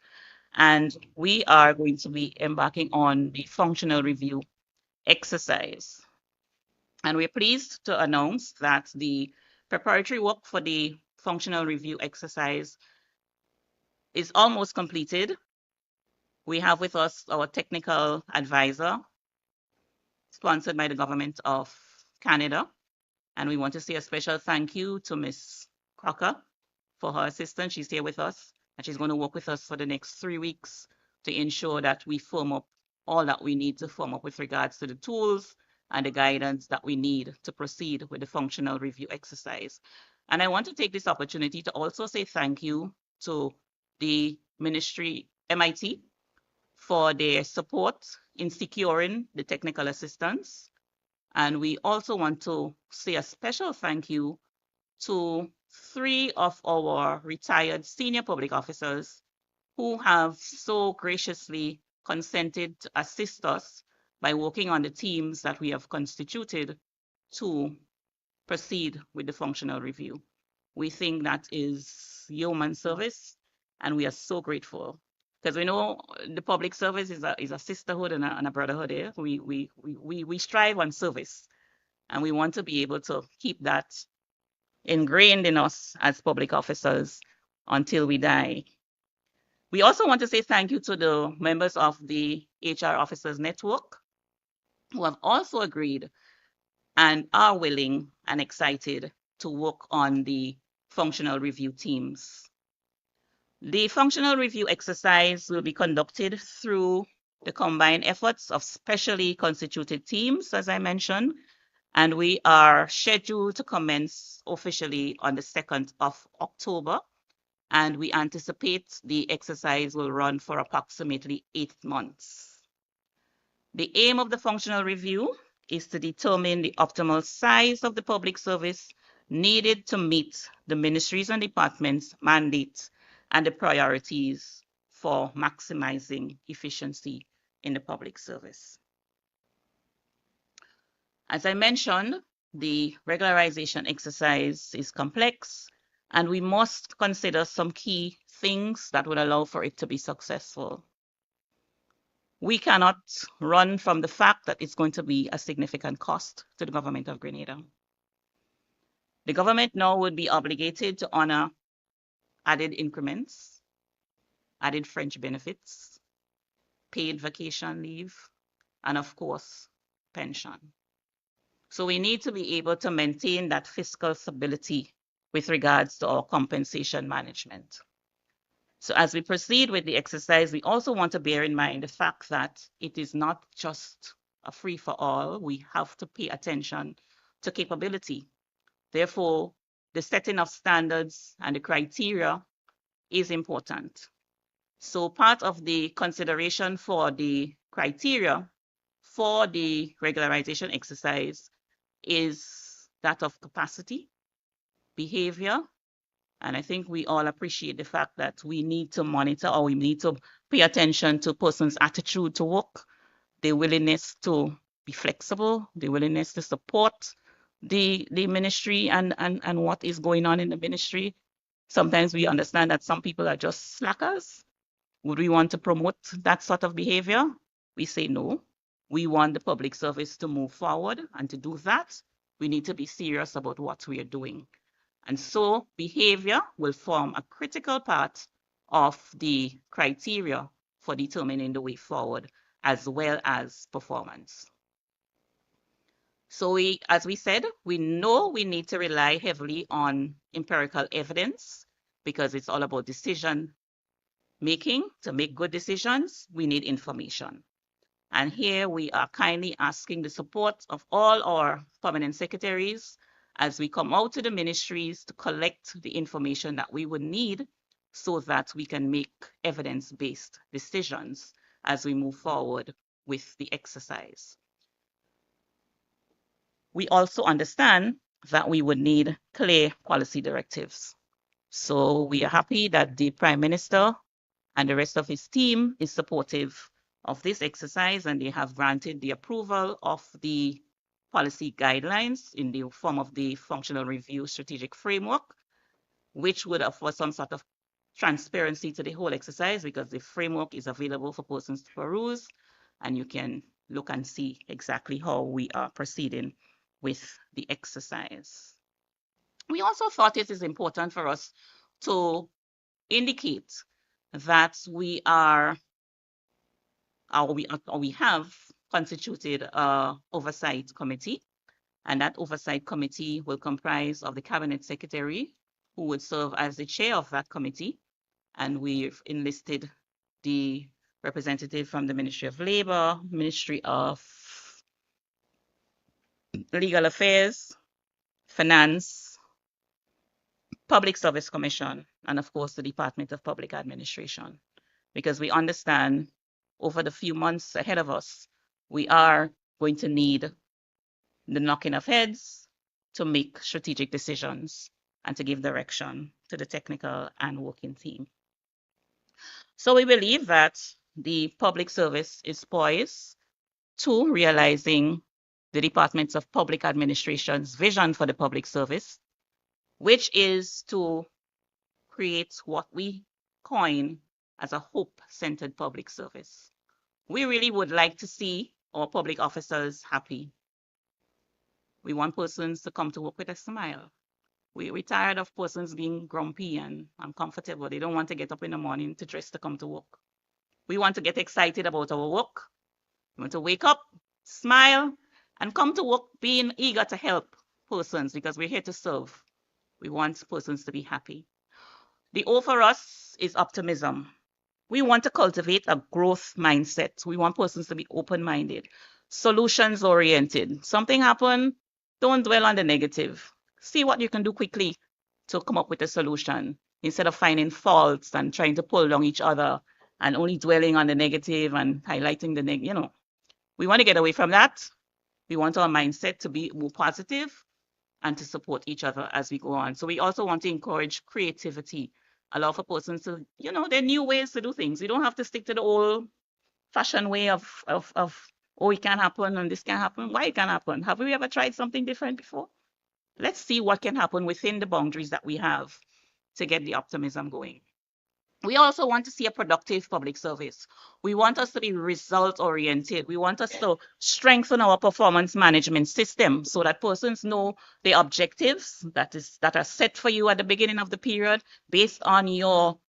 And we are going to be embarking on the functional review exercise. And we're pleased to announce that the preparatory work for the functional review exercise is almost completed. We have with us our technical advisor, sponsored by the government of Canada. And we want to say a special thank you to Ms. Crocker for her assistance. She's here with us, and she's going to work with us for the next 3 weeks to ensure that we firm up all that we need to firm up with regards to the tools and the guidance that we need to proceed with the functional review exercise. And I want to take this opportunity to also say thank you to the ministry, MIT, for their support in securing the technical assistance. And we also want to say a special thank you to 3 of our retired senior public officers who have so graciously consented to assist us by working on the teams that we have constituted to proceed with the functional review. We think that is yeoman service, and we are so grateful because we know the public service is a sisterhood and a brotherhood here. We strive on service, and we want to be able to keep that ingrained in us as public officers until we die. We also want to say thank you to the members of the HR Officers Network who have also agreed and are willing and excited to work on the functional review teams. The functional review exercise will be conducted through the combined efforts of specially constituted teams, as I mentioned, and we are scheduled to commence officially on the 2nd of October, and we anticipate the exercise will run for approximately 8 months. The aim of the functional review is to determine the optimal size of the public service needed to meet the ministries and departments' mandates and the priorities for maximizing efficiency in the public service. As I mentioned, the regularization exercise is complex, and we must consider some key things that would allow for it to be successful. We cannot run from the fact that it's going to be a significant cost to the government of Grenada. The government now would be obligated to honor added increments, added French benefits, paid vacation leave, and of course, pension. So we need to be able to maintain that fiscal stability with regards to our compensation management. So as we proceed with the exercise, we also want to bear in mind the fact that it is not just a free-for-all. We have to pay attention to capability. Therefore, the setting of standards and the criteria is important. So part of the consideration for the criteria for the regularization exercise is that of capacity, behavior, and I think we all appreciate the fact that we need to monitor, or we need to pay attention to persons' attitude to work, their willingness to be flexible, their willingness to support the ministry and what is going on in the ministry. Sometimes we understand that some people are just slackers. Would we want to promote that sort of behavior? We say no. We want the public service to move forward, and to do that, we need to be serious about what we are doing. And so behavior will form a critical part of the criteria for determining the way forward, as well as performance. So as we said, we know we need to rely heavily on empirical evidence because it's all about decision making. To make good decisions, we need information. And here we are kindly asking the support of all our permanent secretaries as we come out to the ministries to collect the information that we would need so that we can make evidence-based decisions as we move forward with the exercise. We also understand that we would need clear policy directives. So we are happy that the Prime Minister and the rest of his team is supportive of this exercise, and they have granted the approval of the policy guidelines in the form of the functional review strategic framework, which would offer some sort of transparency to the whole exercise because the framework is available for persons to peruse, and you can look and see exactly how we are proceeding with the exercise. We also thought it is important for us to indicate that we are, or we have constituted an oversight committee, and that oversight committee will comprise of the cabinet secretary, who would serve as the chair of that committee, and we've enlisted the representative from the Ministry of Labor, Ministry of Legal Affairs, Finance, Public Service Commission, and of course the Department of Public Administration, because we understand over the few months ahead of us, we are going to need the knocking of heads to make strategic decisions and to give direction to the technical and working team. So we believe that the public service is poised to realizing the Departments of Public Administration's vision for the public service, which is to create what we coin as a hope-centered public service. We really would like to see our public officers happy. We want persons to come to work with a smile. We're tired of persons being grumpy and uncomfortable. They don't want to get up in the morning to dress to come to work. We want to get excited about our work. We want to wake up, smile, and come to work being eager to help persons because we're here to serve. We want persons to be happy. The O for us is optimism. We want to cultivate a growth mindset. We want persons to be open-minded, solutions-oriented. Something happened, don't dwell on the negative. See what you can do quickly to come up with a solution instead of finding faults and trying to pull down each other and only dwelling on the negative and highlighting the negative. We want to get away from that. We want our mindset to be more positive and to support each other as we go on. So we also want to encourage creativity, allow for persons to, there are new ways to do things. We don't have to stick to the old fashioned way of oh, it can't happen and this can't happen. Why it can't happen? Have we ever tried something different before? Let's see what can happen within the boundaries that we have to get the optimism going. We also want to see a productive public service. We want us to be result-oriented. We want us to strengthen our performance management system so that persons know the objectives that are set for you at the beginning of the period based on your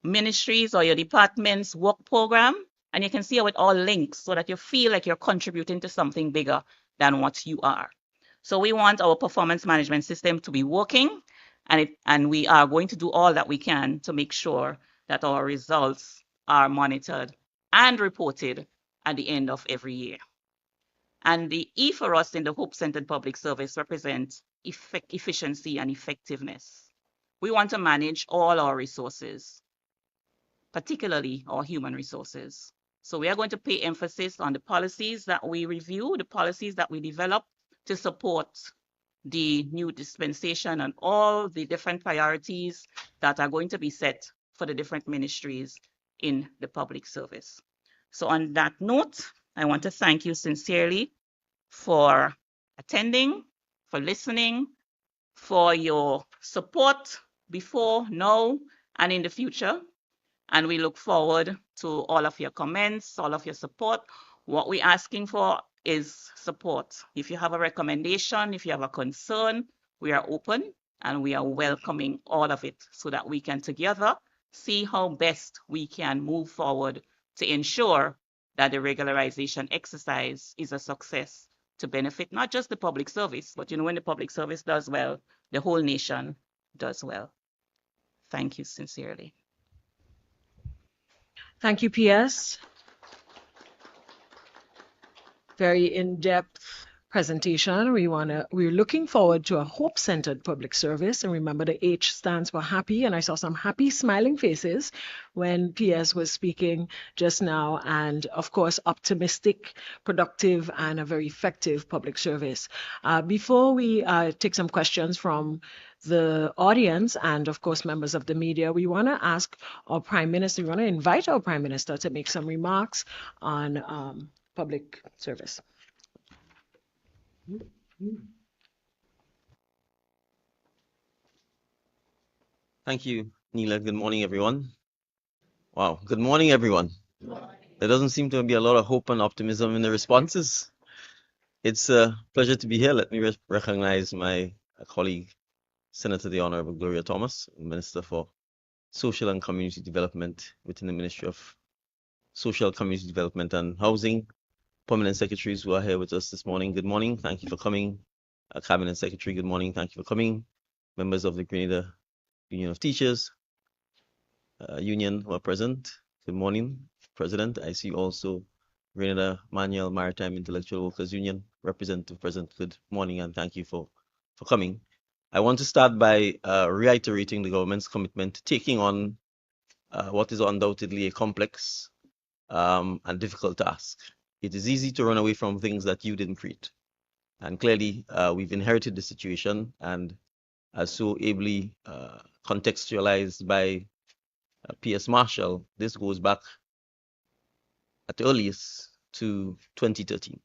ministries or your department's work program. And you can see how it all links so that you feel like you're contributing to something bigger than what you are. So we want our performance management system to be working, And we are going to do all that we can to make sure that our results are monitored and reported at the end of every year. And the E for us in the Hope-Centered Public Service represents efficiency and effectiveness. We want to manage all our resources, particularly our human resources. So we are going to pay emphasis on the policies that we review, the policies that we develop to support the new dispensation and all the different priorities that are going to be set for the different ministries in the public service. So on that note, I want to thank you sincerely for attending, for listening, for your support before, now, and in the future. And we look forward to all of your comments, all of your support. What we're asking for is support. If you have a recommendation, if you have a concern, we are open and we are welcoming all of it so that we can together see how best we can move forward to ensure that the regularization exercise is a success to benefit not just the public service, but when the public service does well, the whole nation does well. Thank you sincerely. Thank you, PS. Very in-depth presentation. We're looking forward to a hope-centered public service. And remember, the H stands for happy. And I saw some happy smiling faces when PS was speaking just now. And of course, optimistic, productive, and a very effective public service. Before we take some questions from the audience and of course members of the media, we want to ask our Prime Minister, we want to invite our Prime Minister to make some remarks on public service. Thank you, Neela. Good morning, everyone. Wow, good morning, everyone. There doesn't seem to be a lot of hope and optimism in the responses. It's a pleasure to be here. Let me recognize my colleague, Senator the Honorable Gloria Thomas, Minister for Social and Community Development within the Ministry of Social, Community Development and Housing. Permanent secretaries who are here with us this morning, good morning. Thank you for coming. Cabinet Secretary, good morning. Thank you for coming. Members of the Grenada Union of Teachers Union who are present, good morning. President, I see also Grenada Manual Maritime Intellectual Workers Union representative present, good morning and thank you for coming. I want to start by reiterating the government's commitment to taking on what is undoubtedly a complex and difficult task. It is easy to run away from things that you didn't create. And clearly, we've inherited the situation, and as so ably contextualized by P.S. Marshall, this goes back at the earliest to 2013.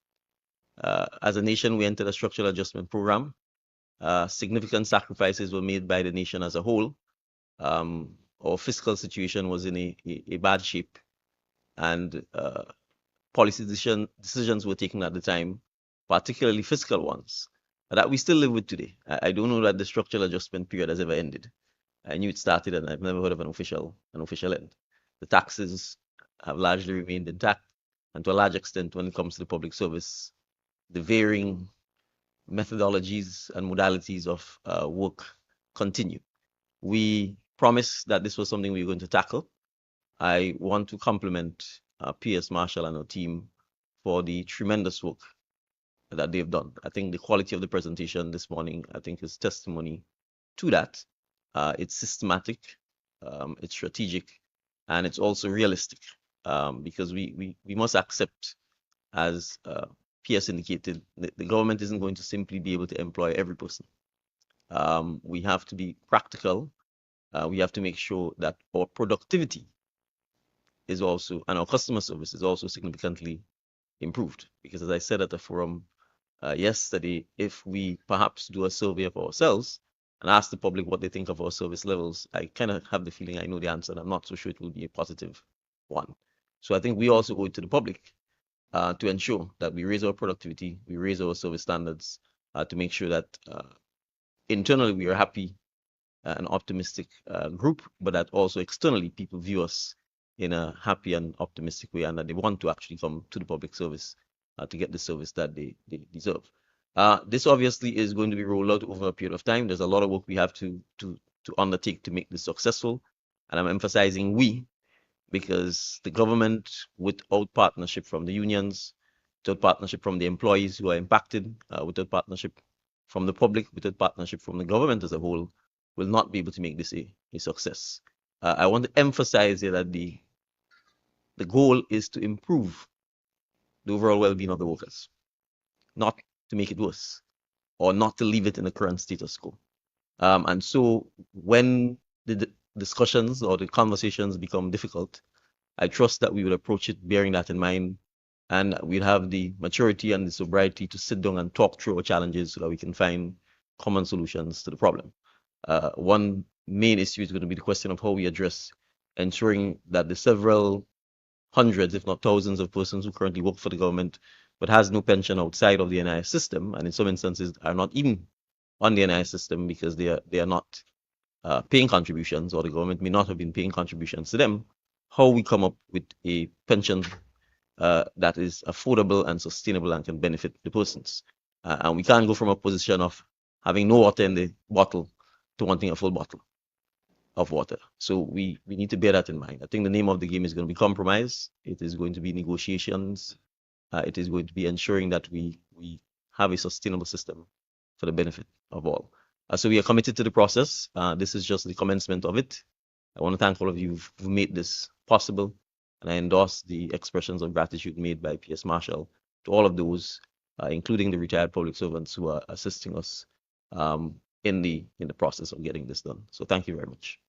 As a nation, we entered a structural adjustment program. Significant sacrifices were made by the nation as a whole. Our fiscal situation was in a bad shape, and policy decisions were taken at the time, particularly fiscal ones, that we still live with today. I don't know that the structural adjustment period has ever ended. I knew it started, and I've never heard of an official end. The taxes have largely remained intact, and to a large extent, when it comes to the public service, the varying methodologies and modalities of work continue. We promised that this was something we were going to tackle. I want to compliment P.S. Marshall and our team for the tremendous work that they've done. I think the quality of the presentation this morning, I think, is testimony to that. It's systematic, it's strategic, and it's also realistic, because we must accept, as PS indicated, the government isn't going to simply be able to employ every person. We have to be practical. We have to make sure that our productivity is also, and our customer service is also significantly improved. Because as I said at the forum yesterday, if we perhaps do a survey of ourselves and ask the public what they think of our service levels, I kind of have the feeling I know the answer, and I'm not so sure it will be a positive one. So I think we also owe it to the public to ensure that we raise our productivity, we raise our service standards, to make sure that internally we are happy and optimistic group, but that also externally people view us in a happy and optimistic way, and that they want to actually come to the public service to get the service that they deserve. This obviously is going to be rolled out over a period of time. There's a lot of work we have to undertake to make this successful, and I'm emphasizing we, because the government, without partnership from the unions, without partnership from the employees who are impacted, without partnership from the public, without partnership from the government as a whole, will not be able to make this a success. I want to emphasize here that the goal is to improve the overall well-being of the workers, not to make it worse, or not to leave it in the current status quo. And so when the discussions or the conversations become difficult, I trust that we will approach it bearing that in mind, and we'll have the maturity and the sobriety to sit down and talk through our challenges so that we can find common solutions to the problem. One main issue is going to be the question of how we address ensuring that the several hundreds, if not thousands, of persons who currently work for the government but has no pension outside of the NIS system, and in some instances are not even on the NIS system because they are not paying contributions, or the government may not have been paying contributions to them, how we come up with a pension that is affordable and sustainable and can benefit the persons. And we can't go from a position of having no water in the bottle to wanting a full bottle of water. So we need to bear that in mind. I think the name of the game is going to be compromise. It is going to be negotiations. It is going to be ensuring that we have a sustainable system for the benefit of all. So we are committed to the process. This is just the commencement of it. I want to thank all of you who made this possible, and I endorse the expressions of gratitude made by PS Marshall to all of those, including the retired public servants who are assisting us in the process of getting this done. So thank you very much.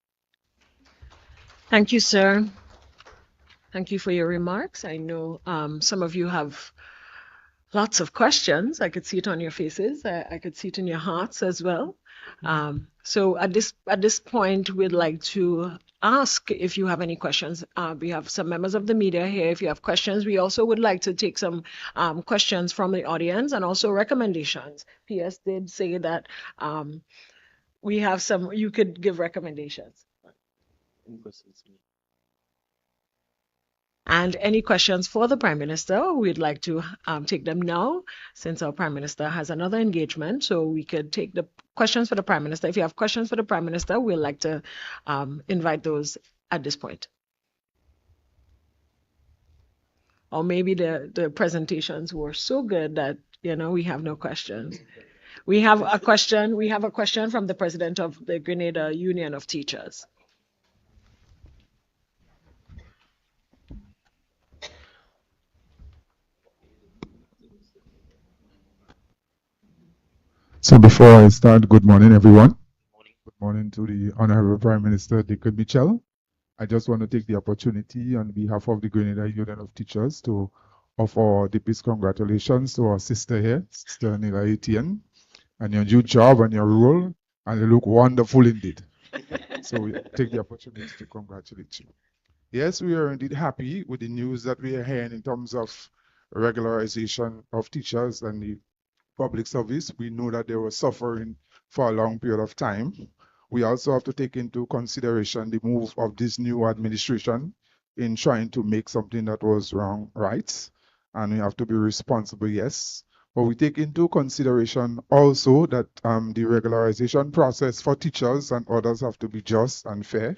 Thank you, sir. Thank you for your remarks. I know some of you have lots of questions. I could see it on your faces. I could see it in your hearts as well. So at this point, we'd like to ask if you have any questions. We have some members of the media here. If you have questions, we also would like to take some questions from the audience and also recommendations. PS did say that we have some, you could give recommendations. Any questions? And any questions for the Prime Minister, we'd like to take them now, since our Prime Minister has another engagement. So we could take the questions for the Prime Minister. If you have questions for the Prime Minister, we'd like to invite those at this point. Or maybe the presentations were so good that, we have no questions. We have a question from the President of the Grenada Union of Teachers. So before I start, good morning, everyone. Good morning to the Honorable Prime Minister Dickon Mitchell. I just want to take the opportunity on behalf of the Grenada Union of Teachers to offer our deepest congratulations to our sister here, Sister Nila Etienne, and your new job and your role, and you look wonderful indeed. So we take the opportunity to congratulate you. Yes, we are indeed happy with the news that we are hearing in terms of regularization of teachers and the public service. We know that they were suffering for a long period of time. We also have to take into consideration the move of this new administration in trying to make something that was wrong right. And we have to be responsible, yes. But we take into consideration also that the regularization process for teachers and others have to be just and fair.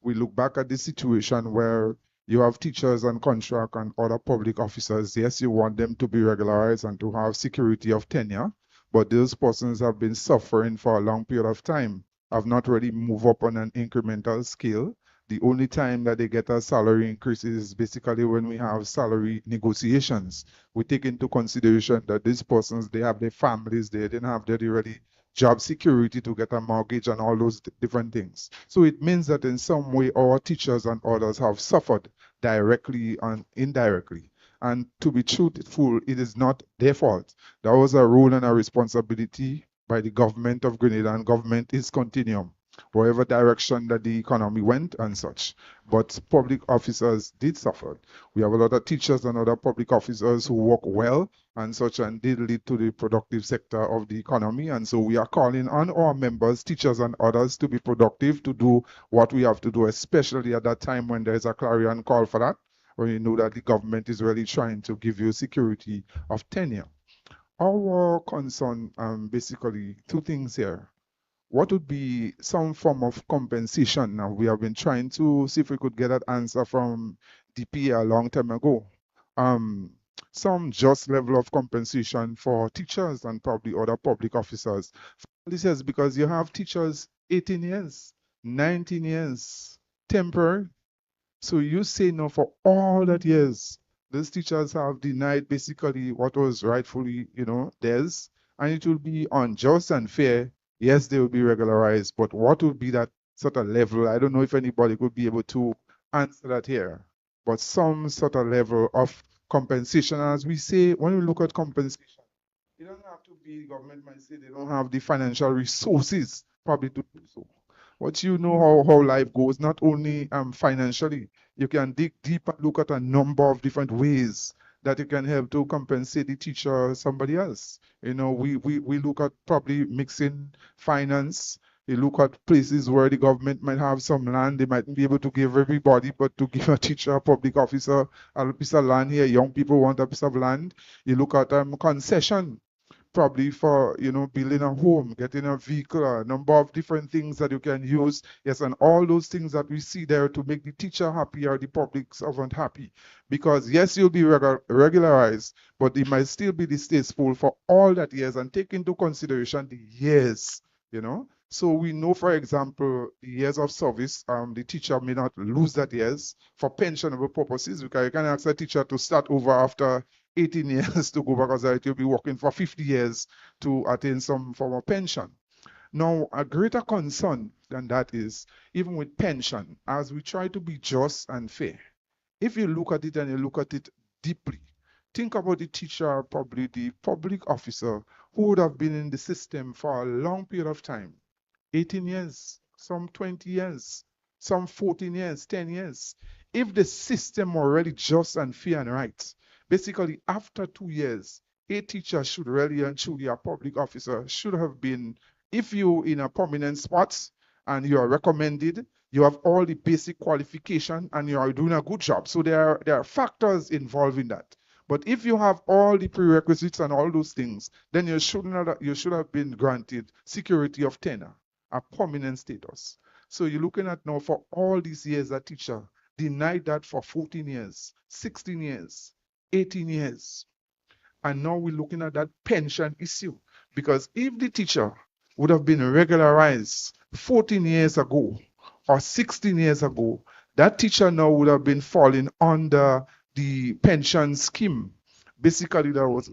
We look back at the situation where you have teachers on contract and other public officers. Yes, you want them to be regularized and to have security of tenure, but those persons have been suffering for a long period of time, have not really moved up on an incremental scale. The only time that they get a salary increase is basically when we have salary negotiations. We take into consideration that these persons, they have their families, they didn't have their really job security to get a mortgage and all those different things. So it means that in some way our teachers and others have suffered directly and indirectly. And to be truthful, it is not their fault. There was a role and a responsibility by the government of Grenada, and government is continuum, whatever direction that the economy went and such. But public officers did suffer. We have a lot of teachers and other public officers who work well and such, and did lead to the productive sector of the economy. And so we are calling on our members, teachers and others, to be productive, to do what we have to do, especially at that time when there is a clarion call for that, when you know that the government is really trying to give you security of tenure. Our concern, basically, two things here. What would be some form of compensation? Now, we have been trying to see if we could get that answer from DPA a long time ago. Some just level of compensation for teachers and probably other public officers. This is because you have teachers 18 years, 19 years, temporary. So you say no for all that years. These teachers have denied basically what was rightfully, theirs, and it will be unjust and fair. Yes, they will be regularized, but what would be that sort of level? I don't know if anybody could be able to answer that here, but some sort of level of compensation. As we say, when we look at compensation, it doesn't have to be government might say they don't have the financial resources probably to do so. But you know how life goes, not only financially, you can dig deep and look at a number of different ways that you can help to compensate the teacher or somebody else. We look at probably mixing finance. You look at places where the government might have some land, they mightn't be able to give everybody, but to give a teacher, a public officer, a piece of land here, young people want a piece of land. You look at concession, probably for building a home, getting a vehicle, a number of different things that you can use. Yes, and all those things that we see there to make the teacher happy or the public servant happy. Because yes, you'll be regularized, but it might still be distasteful for all that years, and take into consideration the years, So we know, for example, the years of service, the teacher may not lose that years for pensionable purposes, because you can ask a teacher to start over after 18 years to go back, as you'll be working for 50 years to attain some form of pension. Now, a greater concern than that is, even with pension, as we try to be just and fair, if you look at it and you look at it deeply, think about the teacher, probably the public officer, who would have been in the system for a long period of time, 18 years, some 20 years, some 14 years, 10 years. If the system were really just and fair and right, basically after 2 years, a teacher should really and truly, a public officer should have been, if you in a prominent spot and you are recommended, you have all the basic qualification and you are doing a good job. So there are factors involved in that. But if you have all the prerequisites and all those things, then you should have been granted security of tenure, a prominent status. So you're looking at now for all these years, a teacher denied that for 14 years, 16 years, 18 years. And now we're looking at that pension issue. Because if the teacher would have been regularized 14 years ago or 16 years ago, that teacher now would have been falling under the pension scheme, basically that was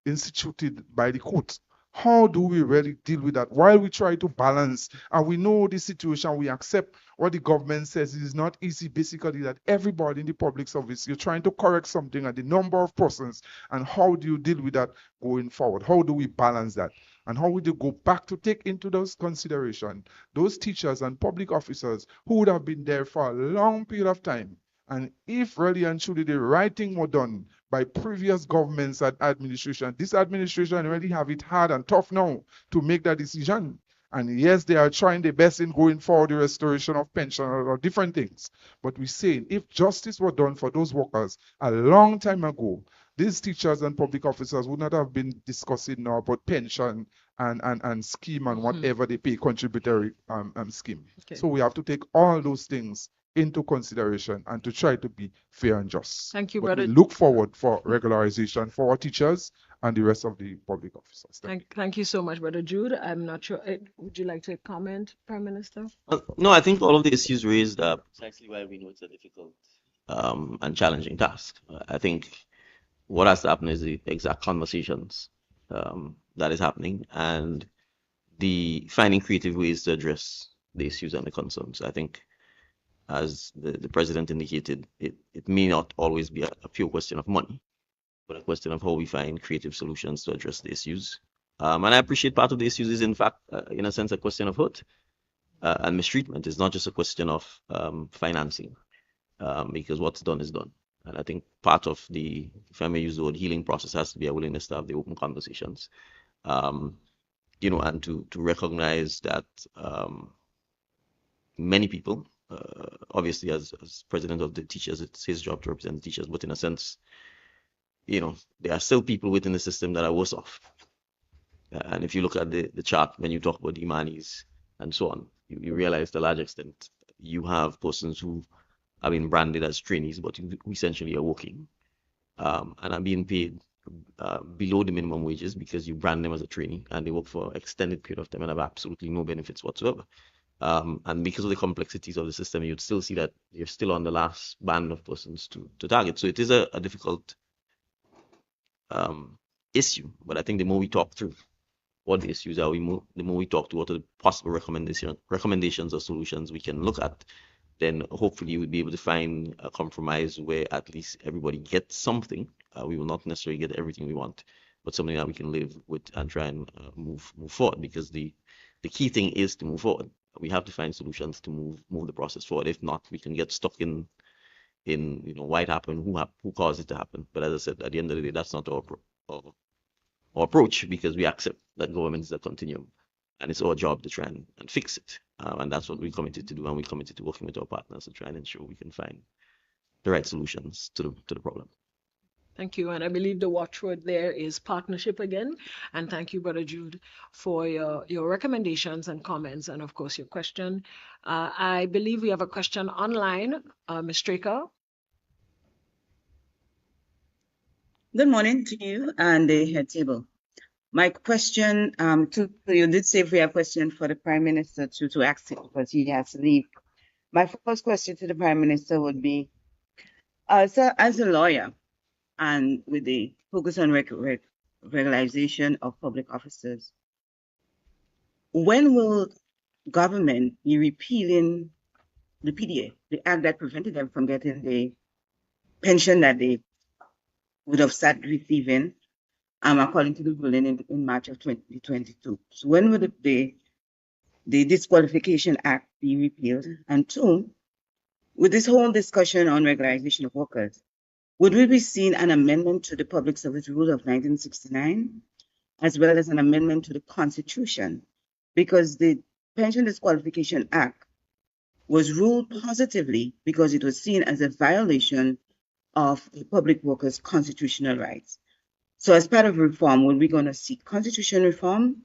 instituted by the court. How do we really deal with that while we try to balance? And we know the situation, we accept what the government says. It is not easy, basically, that everybody in the public service, you're trying to correct something and the number of persons, and how do you deal with that going forward? How do we balance that? And how would you go back to take into those consideration those teachers and public officers who would have been there for a long period of time? And if really and truly the right thing were done by previous governments and administration, this administration really have it hard and tough now to make that decision. And yes, they are trying their best in going for the restoration of pension or different things. But we say if justice were done for those workers a long time ago, these teachers and public officers would not have been discussing now about pension and scheme and whatever they pay, contributory scheme. Okay. So we have to take all those things into consideration and to try to be fair and just. Thank you, But brother. we look forward for regularization for our teachers and the rest of the public officers. Thank you so much, Brother Jude. I'm not sure. Would you like to comment, Prime Minister? No, I think all of the issues raised are precisely why we know it's a difficult and challenging task. I think what has to happen is the exact conversations that is happening and the finding creative ways to address the issues and the concerns. I think, as the president indicated, it may not always be a pure question of money, but a question of how we find creative solutions to address the issues. And I appreciate part of the issues is, in fact, in a sense, a question of hurt and mistreatment. It's not just a question of financing, because what's done is done. And I think part of the, if I may use the word, healing process has to be a willingness to have the open conversations, and to recognize that many people, obviously as president of the teachers, it's his job to represent the teachers, but in a sense, there are still people within the system that are worse off. And if you look at the chart, when you talk about the Imanis and so on, you realize to a large extent you have persons who have been branded as trainees, but who essentially are working and are being paid below the minimum wages because you brand them as a trainee and they work for an extended period of time and have absolutely no benefits whatsoever. And because of the complexities of the system, you'd still see that you're still on the last band of persons to target. So it is a difficult issue, but I think the more we talk through what the issues are, the more we talk to what are the possible recommendations or solutions we can look at, then hopefully we'll be able to find a compromise where at least everybody gets something. We will not necessarily get everything we want, but something that we can live with and try and move forward, because the key thing is to move forward. We have to find solutions to move the process forward. If not, we can get stuck in why it happened, who caused it to happen. But as I said, at the end of the day, that's not our approach, because we accept that government is a continuum and it's our job to try and fix it. And that's what we're committed to do, and we're committed to working with our partners to try and ensure we can find the right solutions to the problem. Thank you. And I believe the watchword there is partnership again. And thank you, Brother Jude, for your recommendations and comments, and of course your question. I believe we have a question online. Ms. Straker. Good morning to you and the head table. My question you did say we have a question for the Prime Minister to ask him, because he has to leave. My first question to the Prime Minister would be, as a lawyer, and with the focus on regularization of public officers, when will government be repealing the PDA, the act that prevented them from getting the pension that they would have started receiving, according to the ruling in March of 2022? So when will the Disqualification Act be repealed? And two, with this whole discussion on regularization of workers, would we be seeing an amendment to the Public Service Rule of 1969, as well as an amendment to the Constitution? Because the Pension Disqualification Act was ruled positively because it was seen as a violation of the public workers' constitutional rights. So as part of reform, will we going to see constitutional reform?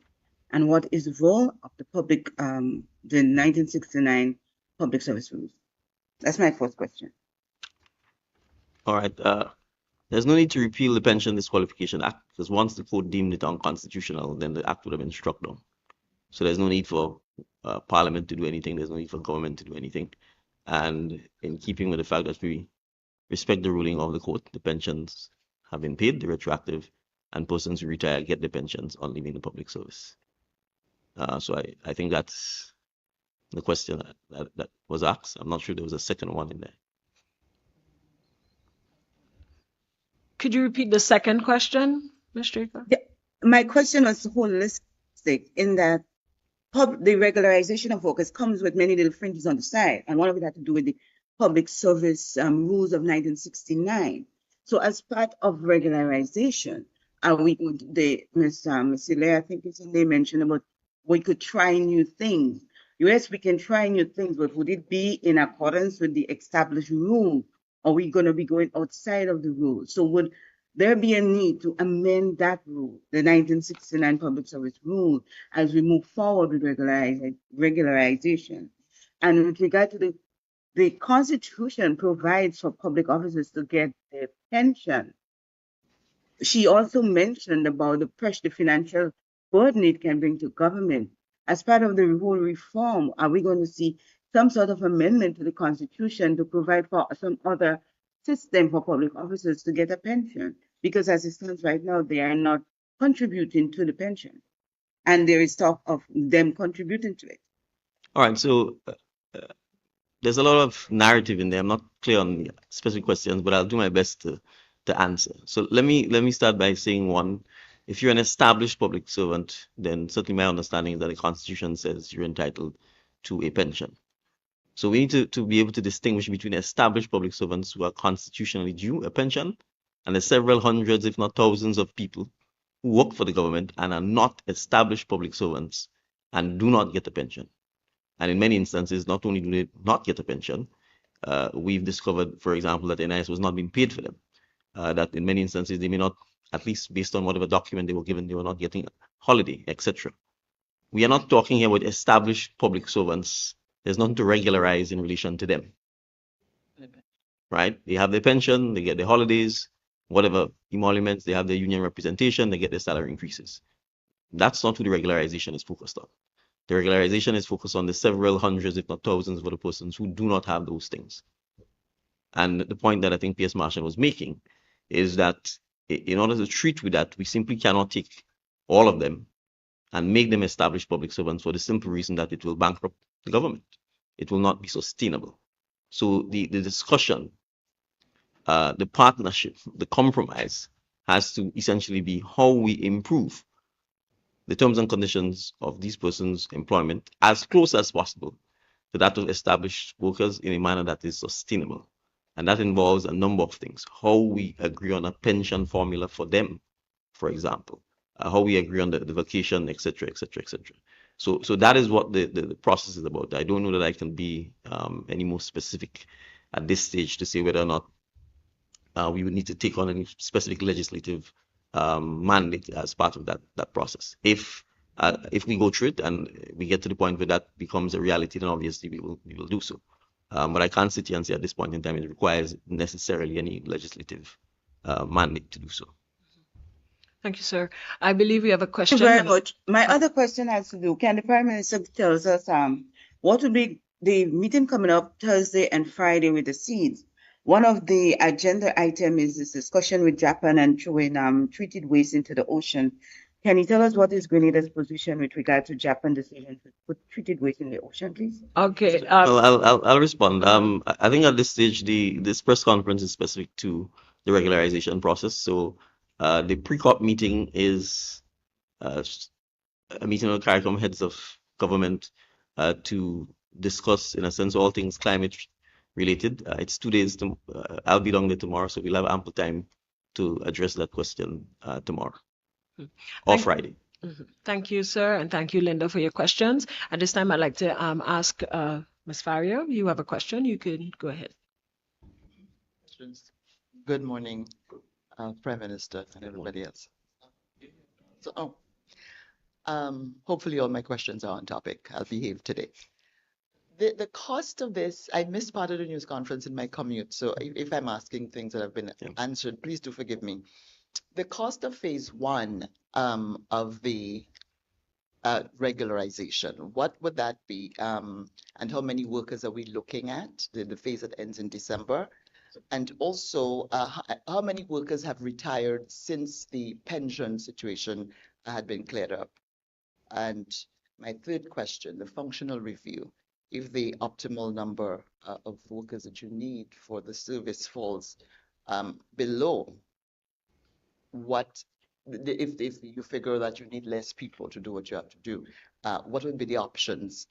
And what is the role of the 1969 Public Service Rules? That's my first question. All right. There's no need to repeal the Pension Disqualification Act, because once the court deemed it unconstitutional, then the act would have been struck down. So there's no need for Parliament to do anything. There's no need for government to do anything. And in keeping with the fact that we respect the ruling of the court, the pensions have been paid, they're retroactive, and persons who retire get their pensions on leaving the public service. So I think that's the question that was asked. I'm not sure there was a second one in there. Could you repeat the second question, Ms. Straker? Yeah, my question was holistic in that the regularization of workers comes with many little fringes on the side, and one of it had to do with the Public Service Rules of 1969. So as part of regularization, Ms. Hilaire, I think it's they mentioned about we could try new things. Yes, we can try new things, but would it be in accordance with the established rule? Or are we going to be going outside of the rule? So would there be a need to amend that rule, the 1969 Public Service Rule, as we move forward with regularization? And with regard to the Constitution provides for public officers to get their pension. She also mentioned about the pressure, the financial burden it can bring to government. As part of the whole reform, are we going to see some sort of amendment to the Constitution to provide for some other system for public officers to get a pension? Because as it stands right now, they are not contributing to the pension, and there is talk of them contributing to it. All right, so there's a lot of narrative in there. I'm not clear on specific questions, but I'll do my best to answer. So let me start by saying one. If you're an established public servant, then certainly my understanding is that the Constitution says you're entitled to a pension. So we need to be able to distinguish between established public servants who are constitutionally due a pension, and the several hundreds, if not thousands, of people who work for the government and are not established public servants and do not get a pension. And in many instances, not only do they not get a pension, we've discovered, for example, that NIS was not being paid for them. that in many instances they may not, at least based on whatever document they were given, they were not getting holiday, etc. We are not talking here about established public servants. There's nothing to regularize in relation to them, right? They have their pension, they get their holidays, whatever emoluments, they have their union representation, they get their salary increases. That's not who the regularization is focused on. The regularization is focused on the several hundreds, if not thousands, of other persons who do not have those things. And the point that I think P.S. Marshall was making is that in order to treat with that, we simply cannot take all of them and make them established public servants for the simple reason that it will bankrupt the government. It will not be sustainable. So the discussion, the partnership, the compromise has to essentially be how we improve the terms and conditions of these persons' employment as close as possible to that of established workers in a manner that is sustainable. And that involves a number of things. How we agree on a pension formula for them, for example, how we agree on the vacation, etc., etc., etc. So that is what the process is about. I don't know that I can be any more specific at this stage to say whether or not we would need to take on any specific legislative mandate as part of that process. If we go through it and we get to the point where that becomes a reality, then obviously we will do so. But I can't sit here and say at this point in time it requires necessarily any legislative mandate to do so. Thank you, sir. I believe we have a question. Thank you very much. My other question has to do, can the Prime Minister tell us what will be the meeting coming up Thursday and Friday with the seeds? One of the agenda items is this discussion with Japan and throwing treated waste into the ocean. Can you tell us what is Grenada's position with regard to Japan's decision to put treated waste in the ocean, please? Okay. Well, I'll respond. I think at this stage, this press conference is specific to the regularization process. So the pre-COP meeting is a meeting of the CARICOM heads of government to discuss, in a sense, all things climate related. It's 2 days. I'll be down there tomorrow, so we'll have ample time to address that question tomorrow or Friday. Thank you, sir, and thank you, Linda, for your questions. At this time, I'd like to ask Ms. Fario, you have a question, you can go ahead. Good morning, Prime Minister and everybody else. So, hopefully all my questions are on topic. I'll behave today. The cost of this, I missed part of the news conference in my commute, so if I'm asking things that have been answered, please do forgive me. The cost of phase 1 of the regularization, what would that be? And how many workers are we looking at? The phase that ends in December? And also, how many workers have retired since the pension situation had been cleared up? And my third question, the functional review. If the optimal number of workers that you need for the service falls below what, if you figure that you need less people to do what you have to do, what would be the options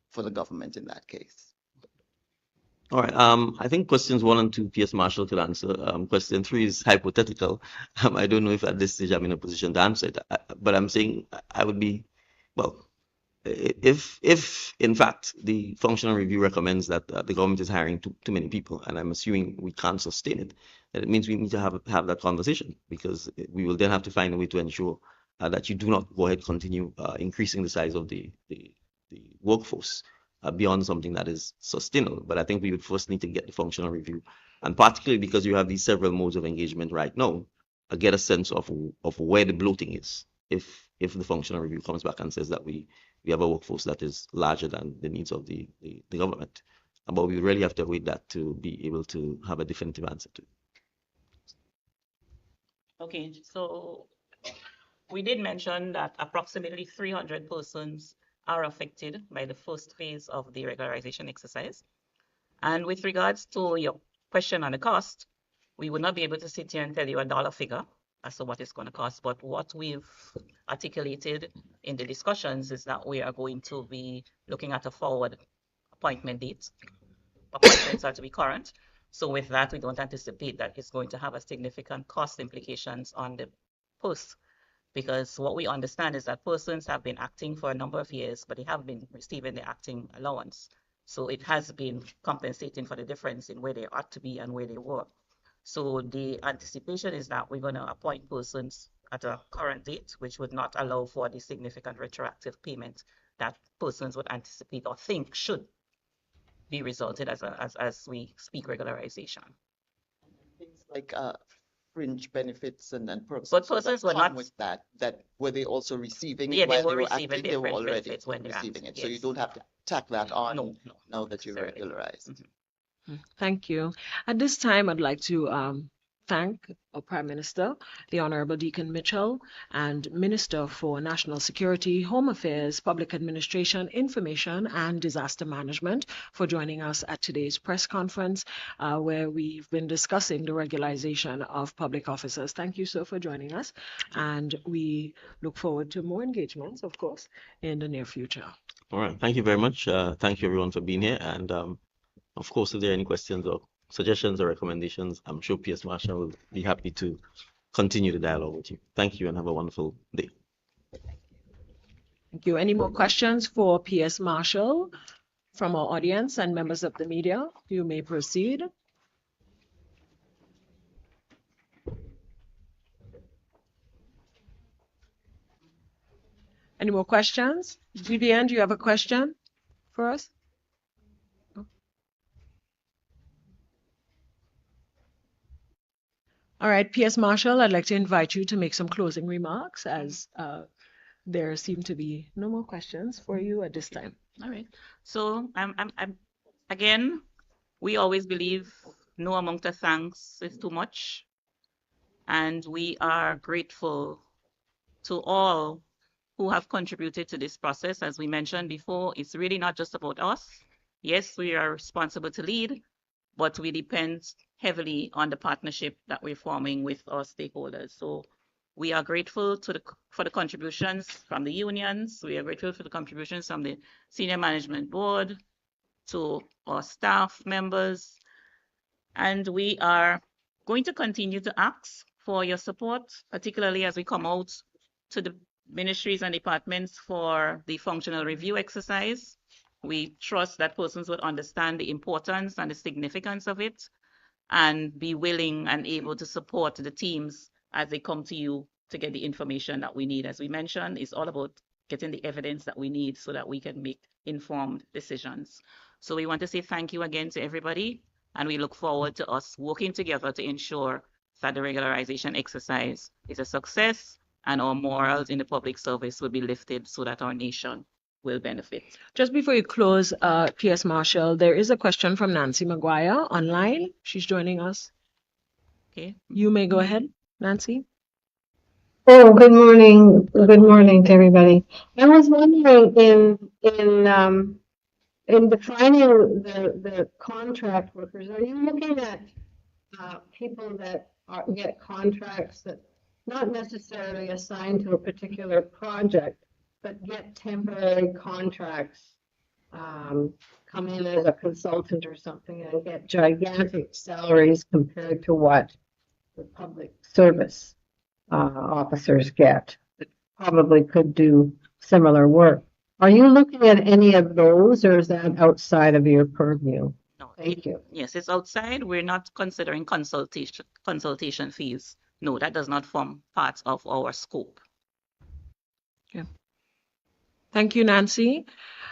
for the government in that case? All right. I think questions 1 and 2, P.S. Marshall could answer. Question 3 is hypothetical. I don't know if at this stage I'm in a position to answer it, but I'm saying I would be, well, if in fact the functional review recommends that the government is hiring too many people, and I'm assuming we can't sustain it, then it means we need to have that conversation, because we will then have to find a way to ensure that you do not go ahead continue increasing the size of the workforce beyond something that is sustainable. But I think we would first need to get the functional review, and particularly because you have these several modes of engagement right now, get a sense of where the bloating is. If the functional review comes back and says that we have a workforce that is larger than the needs of the government, but we really have to await that to be able to have a definitive answer to it. Okay, so we did mention that approximately 300 persons are affected by the first phase of the regularization exercise. And with regards to your question on the cost, we would not be able to sit here and tell you a dollar figure as to what it's going to cost, but what we've articulated in the discussions is that we are going to be looking at a forward appointment date. Appointments are to be current. So with that, we don't anticipate that it's going to have a significant cost implications on the post, because what we understand is that persons have been acting for a number of years, but they have been receiving the acting allowance. So it has been compensating for the difference in where they ought to be and where they were. So the anticipation is that we're going to appoint persons at a current date, which would not allow for the significant retroactive payment that persons would anticipate or think should be resulted as we speak regularization. Things like fringe benefits and perks But so that persons were come not- with that were they also receiving it Yeah, they while were they were receiving acting? their They were fringe already benefits when they're receiving acting, it. So you yes. don't have to tack that on No, now that you necessarily. regularized. Thank you. At this time, I'd like to thank our Prime Minister, the Honorable Deacon Mitchell, and Minister for National Security, Home Affairs, Public Administration, Information and Disaster Management for joining us at today's press conference, where we've been discussing the regularization of public officers. Thank you, sir, for joining us, and we look forward to more engagements, of course, in the near future. All right. Thank you very much. Thank you, everyone, for being here. And of course, if there are any questions or suggestions or recommendations, I'm sure PS Marshall will be happy to continue the dialogue with you. Thank you and have a wonderful day. Thank you. Any more questions for PS Marshall from our audience and members of the media? You may proceed. Any more questions? Vivian, do you have a question for us? All right, PS Marshall, I'd like to invite you to make some closing remarks as there seem to be no more questions for you at this time. All right. So again, we always believe no amount of thanks is too much. And we are grateful to all who have contributed to this process. As we mentioned before, it's really not just about us. Yes, we are responsible to lead, but we depend heavily on the partnership that we're forming with our stakeholders. So we are grateful for the contributions from the unions. We are grateful for the contributions from the Senior Management Board, to our staff members. And we are going to continue to ask for your support, particularly as we come out to the ministries and departments for the functional review exercise. We trust that persons will understand the importance and the significance of it and be willing and able to support the teams as they come to you to get the information that we need. As we mentioned, it's all about getting the evidence that we need so that we can make informed decisions. So we want to say thank you again to everybody, and we look forward to us working together to ensure that the regularization exercise is a success and our morals in the public service will be lifted so that our nation will benefit. Just before you close, PS Marshall, there is a question from Nancy Maguire online. She's joining us. Okay. You may go ahead, Nancy. Oh, good morning. Good morning to everybody. I was wondering in defining the contract workers, are you looking at people that get contracts that not necessarily assigned to a particular project, but get temporary contracts, come in as a consultant or something and get gigantic salaries compared to what the public service officers get that probably could do similar work? Are you looking at any of those, or is that outside of your purview? No, Thank you. Yes, it's outside. We're not considering consultation fees. No, that does not form part of our scope. Okay. Thank you, Nancy.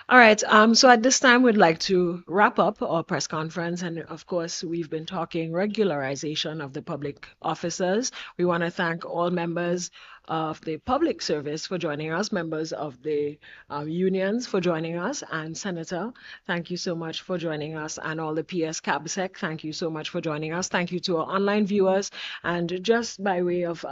All right, so at this time, we'd like to wrap up our press conference. And of course, we've been talking regularization of the public officers. We want to thank all members of the public service for joining us, members of the unions for joining us, and Senator, thank you so much for joining us, and all the PS CABSEC, thank you so much for joining us. Thank you to our online viewers. And just by way of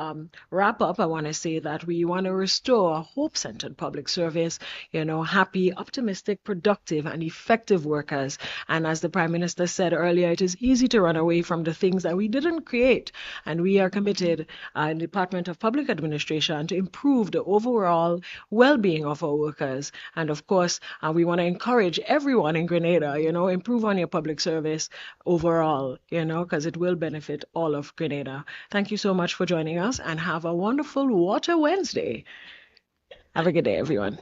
wrap up, I want to say that we want to restore a hope-centered public service, happy, optimistic, productive, and effective workers. And as the Prime Minister said earlier, it is easy to run away from the things that we didn't create. And we are committed in the Department of Public Administration to improve the overall well-being of our workers. And of course, we want to encourage everyone in Grenada, improve on your public service overall, because it will benefit all of Grenada. Thank you so much for joining us, and have a wonderful Water Wednesday. Have a good day, everyone.